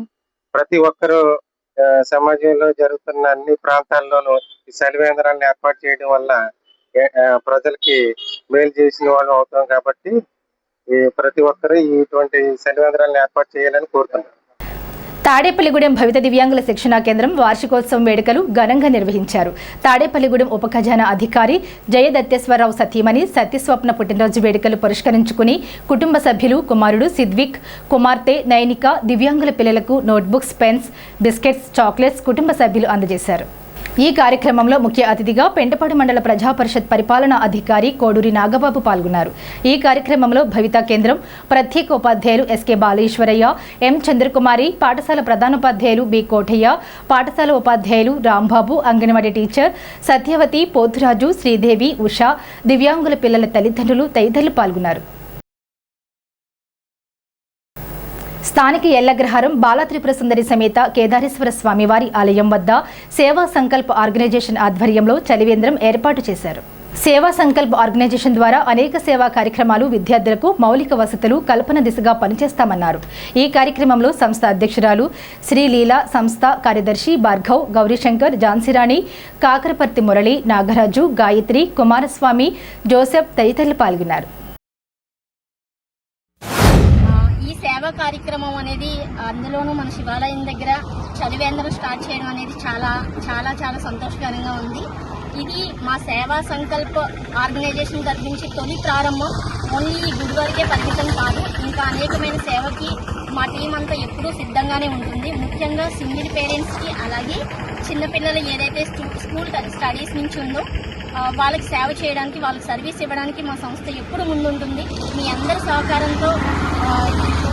ప్రతి ఒక్కరూ సమాజంలో జరుగుతున్న అన్ని ప్రాంతాల్లోనూ ఈ చలివేంద్రాలను ఏర్పాటు చేయడం వల్ల ప్రజలకి మేలు చేసిన వాళ్ళు అవుతాం కాబట్టి ప్రతి ఒక్కరూ ఇటువంటి చలివేంద్రాలను ఏర్పాటు చేయాలని కోరుతున్నారు. తాడేపల్లిగూడెం భవిత దివ్యాంగుల శిక్షణా కేంద్రం వార్షికోత్సవం వేడుకలు ఘనంగా నిర్వహించారు. తాడేపల్లిగూడెం ఉప ఖజానా అధికారి జయదత్తేశ్వరరావు సతీమణి సత్యస్వప్న పుట్టినరోజు వేడుకలు పురస్కరించుకుని కుటుంబ సభ్యులు కుమారుడు సిద్విక్, కుమార్తె నైనిక దివ్యాంగుల పిల్లలకు నోట్బుక్స్, పెన్స్, బిస్కెట్స్, చాక్లెట్స్ కుటుంబ సభ్యులు అందజేశారు. ఈ కార్యక్రమంలో ముఖ్య అతిథిగా పెంటపాడు మండల ప్రజాపరిషత్ పరిపాలనా అధికారి కోడూరి నాగబాబు పాల్గొన్నారు. ఈ కార్యక్రమంలో భవితా కేంద్రం ప్రత్యేక ఉపాధ్యాయులు ఎస్కే బాలేశ్వరయ్య, ఎం చంద్రకుమారి, పాఠశాల ప్రధానోపాధ్యాయులు బి కోటయ్య, పాఠశాల ఉపాధ్యాయులు రాంబాబు, అంగన్వాడీ టీచర్ సత్యవతి, పోతురాజు, శ్రీదేవి, ఉషా, దివ్యాంగుల పిల్లల తల్లిదండ్రులు తదితరులు పాల్గొన్నారు. స్థానిక ఎల్లగ్రహారం బాలత్రిపుర సుందరి సమేత కేదారేశ్వర స్వామివారి ఆలయం వద్ద సేవా సంకల్ప్ ఆర్గనైజేషన్ ఆధ్వర్యంలో చలివేంద్రం ఏర్పాటు చేశారు. సేవా సంకల్ప్ ఆర్గనైజేషన్ ద్వారా అనేక సేవా కార్యక్రమాలు, విద్యార్థులకు మౌలిక వసతులు కల్పన దిశగా పనిచేస్తామన్నారు. ఈ కార్యక్రమంలో సంస్థ అధ్యక్షురాలు శ్రీలీల, సంస్థ కార్యదర్శి భార్గవ్, గౌరీశంకర్, ఝాన్సీరాణి, కాకరపర్తి మురళి, నాగరాజు, గాయత్రి, కుమారస్వామి, జోసెఫ్ తదితరులు పాల్గొన్నారు. సేవా కార్యక్రమం అనేది అందులోనూ మన శివాలయం దగ్గర చలివేంద్రం స్టార్ట్ చేయడం అనేది చాలా చాలా చాలా సంతోషకరంగా ఉంది. ఇది మా సేవా సంకల్ప్ ఆర్గనైజేషన్ తరఫు నుంచి తొలి ప్రారంభం. ఓన్లీ ఈ గుడి వరకే పరిమితం కాదు, ఇంకా అనేకమైన సేవకి మా టీం అంతా ఎప్పుడూ సిద్ధంగానే ఉంటుంది. ముఖ్యంగా సింగిల్ పేరెంట్స్కి, అలాగే చిన్నపిల్లలు ఏదైతే స్కూల్ స్టడీస్ నుంచి ఉందో వాళ్ళకి సేవ చేయడానికి, వాళ్ళకి సర్వీస్ ఇవ్వడానికి మా సంస్థ ఎప్పుడు ముందుంటుంది. మీ అందరి సహకారంతో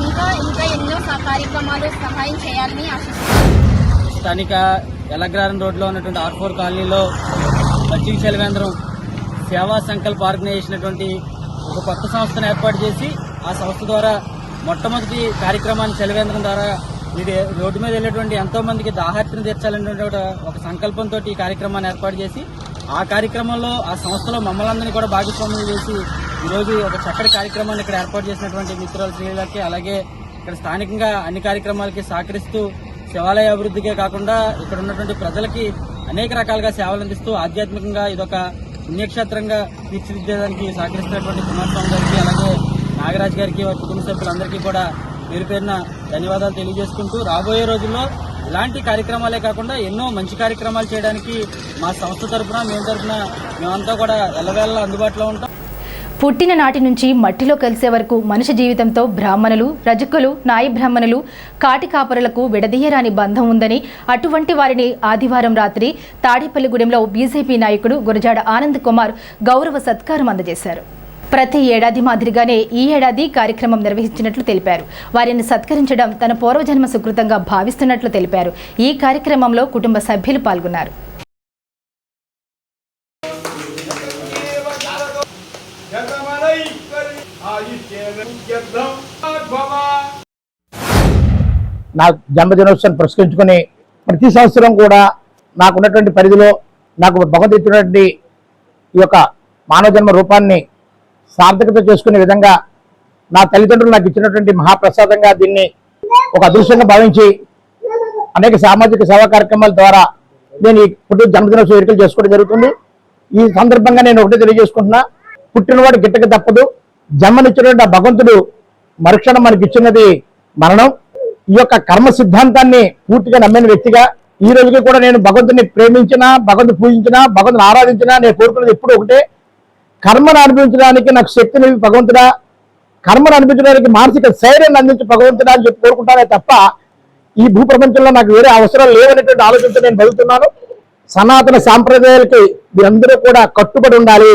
ఇంకా ఇంకా ఎన్నో కార్యక్రమాలు సహాయం చేయాలని ఆశిస్తున్నాను. స్థానిక ఎల్లగ్రహారం రోడ్లో ఉన్నటువంటి R4 కాలనీలో మజ్జిగ చలివేంద్రం సేవా సంకల్ప్ ఆర్గనైజేషన్ అటువంటి ఒక కొత్త సంస్థను ఏర్పాటు చేసి ఆ సంస్థ ద్వారా మొట్టమొదటి కార్యక్రమాన్ని చలివేంద్రం ద్వారా ఇది రోడ్డు మీద వెళ్ళేటువంటి ఎంతో మందికి దాహార్తిని తీర్చాలనేటువంటి ఒక సంకల్పంతో ఈ కార్యక్రమాన్ని ఏర్పాటు చేసి ఆ కార్యక్రమంలో ఆ సంస్థలో మమ్మల్ని అందరినీ కూడా భాగస్వామ్యం చేసి ఈరోజు ఒక చక్కటి కార్యక్రమాన్ని ఇక్కడ ఏర్పాటు చేసినటువంటి మిత్రుల శ్రీలకి, అలాగే ఇక్కడ స్థానికంగా అన్ని కార్యక్రమాలకి సహకరిస్తూ శివాలయ అభివృద్ధికే కాకుండా ఇక్కడ ఉన్నటువంటి ప్రజలకి అనేక రకాలుగా సేవలు అందిస్తూ ఆధ్యాత్మికంగా ఇదొక పుణ్యక్షేత్రంగా తీర్చిదిద్దేదానికి సహకరిస్తున్నటువంటి కుమారస్వామి గారికి, అలాగే నాగరాజు గారికి, వారి కుటుంబ సభ్యులందరికీ కూడా పేరు పేరున ధన్యవాదాలు తెలియజేసుకుంటూ రాబోయే రోజుల్లో ఇలాంటి కార్యక్రమాలే కాకుండా ఎన్నో మంచి కార్యక్రమాలు చేయడానికి మా సంస్థ తరఫున మేమంతా కూడా ఎల్లవేళలా అందుబాటులో ఉంటాం. పుట్టిన నాటి నుంచి మట్టిలో కలిసే వరకు మనిషి జీవితంతో బ్రాహ్మణులు, రజకులు, నాయ బ్రాహ్మణులు, కాటి కాపరులకు విడదీయరాని బంధం ఉందని, అటువంటి వారిని ఆదివారం రాత్రి తాడేపల్లిగూడెంలో బీజేపీ నాయకుడు గురజాడ ఆనంద్ కుమార్ గౌరవ సత్కారం అందజేశారు. ప్రతి ఏడాది మాదిరిగానే ఈ ఏడాది కార్యక్రమం నిర్వహించినట్లు తెలిపారు. వారిని సత్కరించడం తన పూర్వజన్మ సుకృతంగా భావిస్తున్నట్లు తెలిపారు. ఈ కార్యక్రమంలో కుటుంబ సభ్యులు పాల్గొన్నారు. నా జన్మదినోత్సవం పురస్కరించుకొని ప్రతి సంవత్సరం కూడా నాకున్నటువంటి పరిధిలో నాకు భగవంతుడు ఇచ్చినటువంటి ఈ యొక్క మానవ జన్మ రూపాన్ని సార్థకత చేసుకునే విధంగా నా తల్లిదండ్రులు నాకు ఇచ్చినటువంటి మహాప్రసాదంగా దీన్ని ఒక అదృష్టంగా భావించి అనేక సామాజిక సేవా కార్యక్రమాల ద్వారా నేను ఈ జన్మదినోత్సవ వేడుకలు చేసుకోవడం జరుగుతుంది. ఈ సందర్భంగా నేను ఒకటే తెలియజేసుకుంటున్నా, పుట్టినవాడు గిట్టక తప్పదు. జన్మనిచ్చినటువంటి ఆ భగవంతుడు మరుక్షణం మనకి ఇచ్చినది మరణం. ఈ యొక్క కర్మ సిద్ధాంతాన్ని పూర్తిగా నమ్మిన వ్యక్తిగా ఈ రోజుకి కూడా నేను భగవంతుని ప్రేమించినా, భగవంతుని పూజించినా, భగవంతుని ఆరాధించినా నేను కోరుకున్నది ఎప్పుడు ఒకటే, కర్మను అనుభవించడానికి నాకు శక్తిని భగవంతుడా, కర్మను అనుభవించడానికి మానసిక ధైర్యాన్ని అందించి భగవంతుడా అని చెప్పి కోరుకుంటానే తప్ప ఈ భూప్రపంచంలో నాకు వేరే అవసరాలు లేవనేటువంటి ఆలోచనతో నేను బతుకుతున్నాను. సనాతన సాంప్రదాయాలకి మీరందరూ కూడా కట్టుబడి ఉండాలి.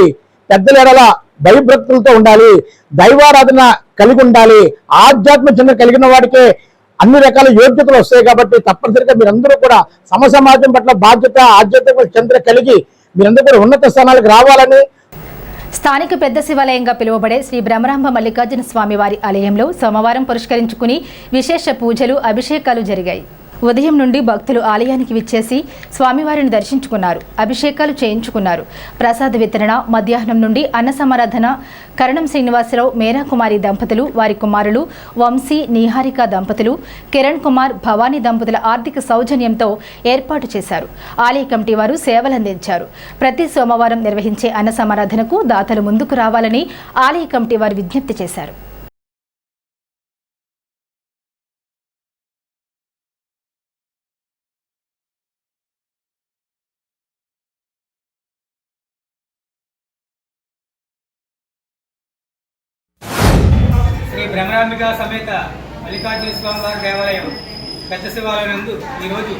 పెద్దల ఎడల భయభక్తులతో ఉండాలి, దైవారాధన కలిగి ఉండాలి. ఆధ్యాత్మిక చింతన కలిగిన వాడికే అన్ని రకాల యోగ్యతలు వస్తాయి. కాబట్టి తప్పనిసరిగా మీరందరూ కూడా సమాజం పట్ల బాధ్యత, ఆధ్యాత్మిక చింతన కలిగి మీరందరూ కూడా ఉన్నత స్థానాలకు రావాలని. స్థానిక పెద్ద శివాలయంగా పిలువబడే శ్రీ బ్రహ్మరాంబ మల్లికార్జున స్వామి వారి ఆలయంలో సోమవారం పురస్కరించుకుని విశేష పూజలు, అభిషేకాలు జరిగాయి. ఉదయం నుండి భక్తులు ఆలయానికి విచ్చేసి స్వామివారిని దర్శించుకున్నారు, అభిషేకాలు చేయించుకున్నారు. ప్రసాద వితరణ, మధ్యాహ్నం నుండి అన్న సమారాధన కరణం శ్రీనివాసరావు, మేరాకుమారి దంపతులు, వారి కుమారులు వంశీ, నిహారిక దంపతులు, కిరణ్ కుమార్, భవానీ దంపతుల ఆర్థిక సౌజన్యంతో ఏర్పాటు చేశారు. ఆలయ కమిటీ వారు సేవలందించారు. ప్రతి సోమవారం నిర్వహించే అన్న సమారాధనకు దాతలు ముందుకు రావాలని ఆలయ కమిటీ వారు విజ్ఞప్తి చేశారు. శ్రీ బ్రహ్మరాంబిక సమేత మల్లికార్జున స్వామి వారి దేవాలయం పెద్ద శివాలయం నందు ఈరోజు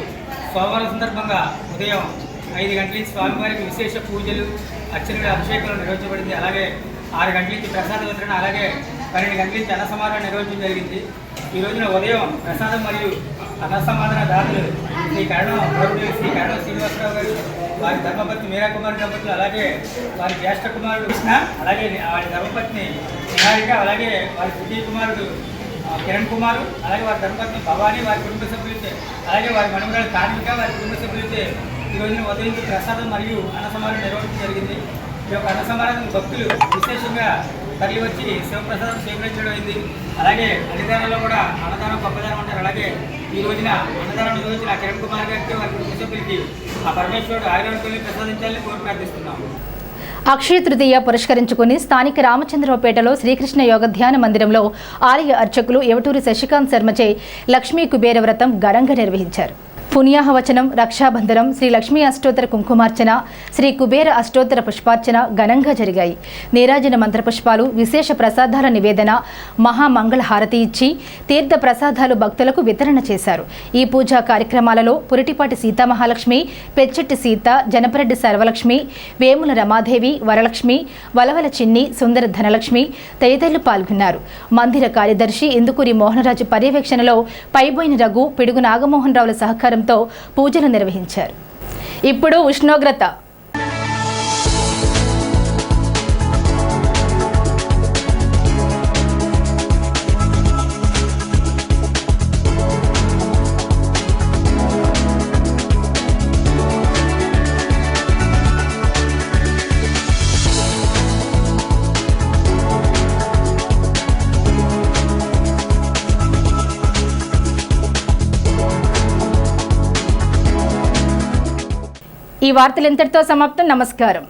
సోమవారం సందర్భంగా ఉదయం 5 గంటలకి స్వామివారికి విశేష పూజలు, అర్చనలు, అభిషేకాలు నిర్వహించబడింది. అలాగే 6 గంటలకి ప్రసాద వితరణ, అలాగే 12 గంటలకి అన్న సమాధానం నిర్వహించడం జరిగింది. ఈ రోజున ఉదయం ప్రసాదం మరియు అన్న సమాధాన దాతలు శ్రీ కరణం శ్రీనివాసరావు గారు, వారి ధర్మపత్ని మీరాకుమారి దంపతులు, అలాగే వారి జ్యేష్ఠ కుమారుడు కృష్ణ, అలాగే వారి ధర్మపత్ని నిహారిక, అలాగే వారి ద్వితీయ కుమారుడు కిరణ్ కుమారు, అలాగే వారి ధర్మపత్ని భవానీ, వారి కుటుంబ సభ్యులతో, అలాగే వారి మనవరాలు కార్మిక, వారి కుటుంబ సభ్యులతో ఈ రోజున ఉదయం ప్రసాదం మరియు అన్న సమాధానం నిర్వహించడం జరిగింది. ఈ యొక్క అన్న సమాధానం భక్తులు విశేషంగా తరలి వచ్చి శివప్రసాదం స్వీకరించడం అయింది. అలాగే అన్నదానంలో కూడా అన్నదానం గొప్పదానం అంటారు. అలాగే ఈ రోజున అన్నదానం నిర్వహించిన కిరణ్ కుమార్ గారికి, వారి కుటుంబ సభ్యులకి ఆ పరమేశ్వరుడు ఆయుర్వేదాన్ని ప్రసాదించాలని కోరి ప్రార్థిస్తున్నాము. అక్షయ తృతీయ పురస్కరించుకుని స్థానిక రామచంద్రరావుపేటలో శ్రీకృష్ణ యోగ ధ్యాన మందిరంలో ఆలయ అర్చకులు ఎవటూరి శశికాంత్ శర్మచే లక్ష్మీ కుబేర వ్రతం ఘనంగా నిర్వహించారు. పుణ్యాహవచనం, రక్షాబంధనం, శ్రీ లక్ష్మీ అష్టోత్తర కుంకుమార్చన, శ్రీ కుబేర అష్టోత్తర పుష్పార్చన ఘనంగా జరిగాయి. నీరాజన మంత్రపుష్పాలు, విశేష ప్రసాదాల నివేదన, మహామంగళ హారతి ఇచ్చి తీర్థ ప్రసాదాలు భక్తులకు వితరణ చేశారు. ఈ పూజా కార్యక్రమాలలో పురిటిపాటి సీతామహాలక్ష్మి, పెచ్చెట్టి సీత, జనపరెడ్డి సర్వలక్ష్మి, వేముల రమాదేవి, వరలక్ష్మి, వలవల చిన్ని, సుందర ధనలక్ష్మి తదితరులు పాల్గొన్నారు. మందిర కార్యదర్శి ఇందుకూరి మోహనరాజు పర్యవేక్షణలో పైబోయిన రఘు, పిడుగు నాగమోహన్ రావుల సహకారం పూజలు నిర్వహించారు. ఇప్పుడు ఉష్ణోగ్రత. ఈ వార్తలు ఇంతటితో సమాప్తం. నమస్కారం.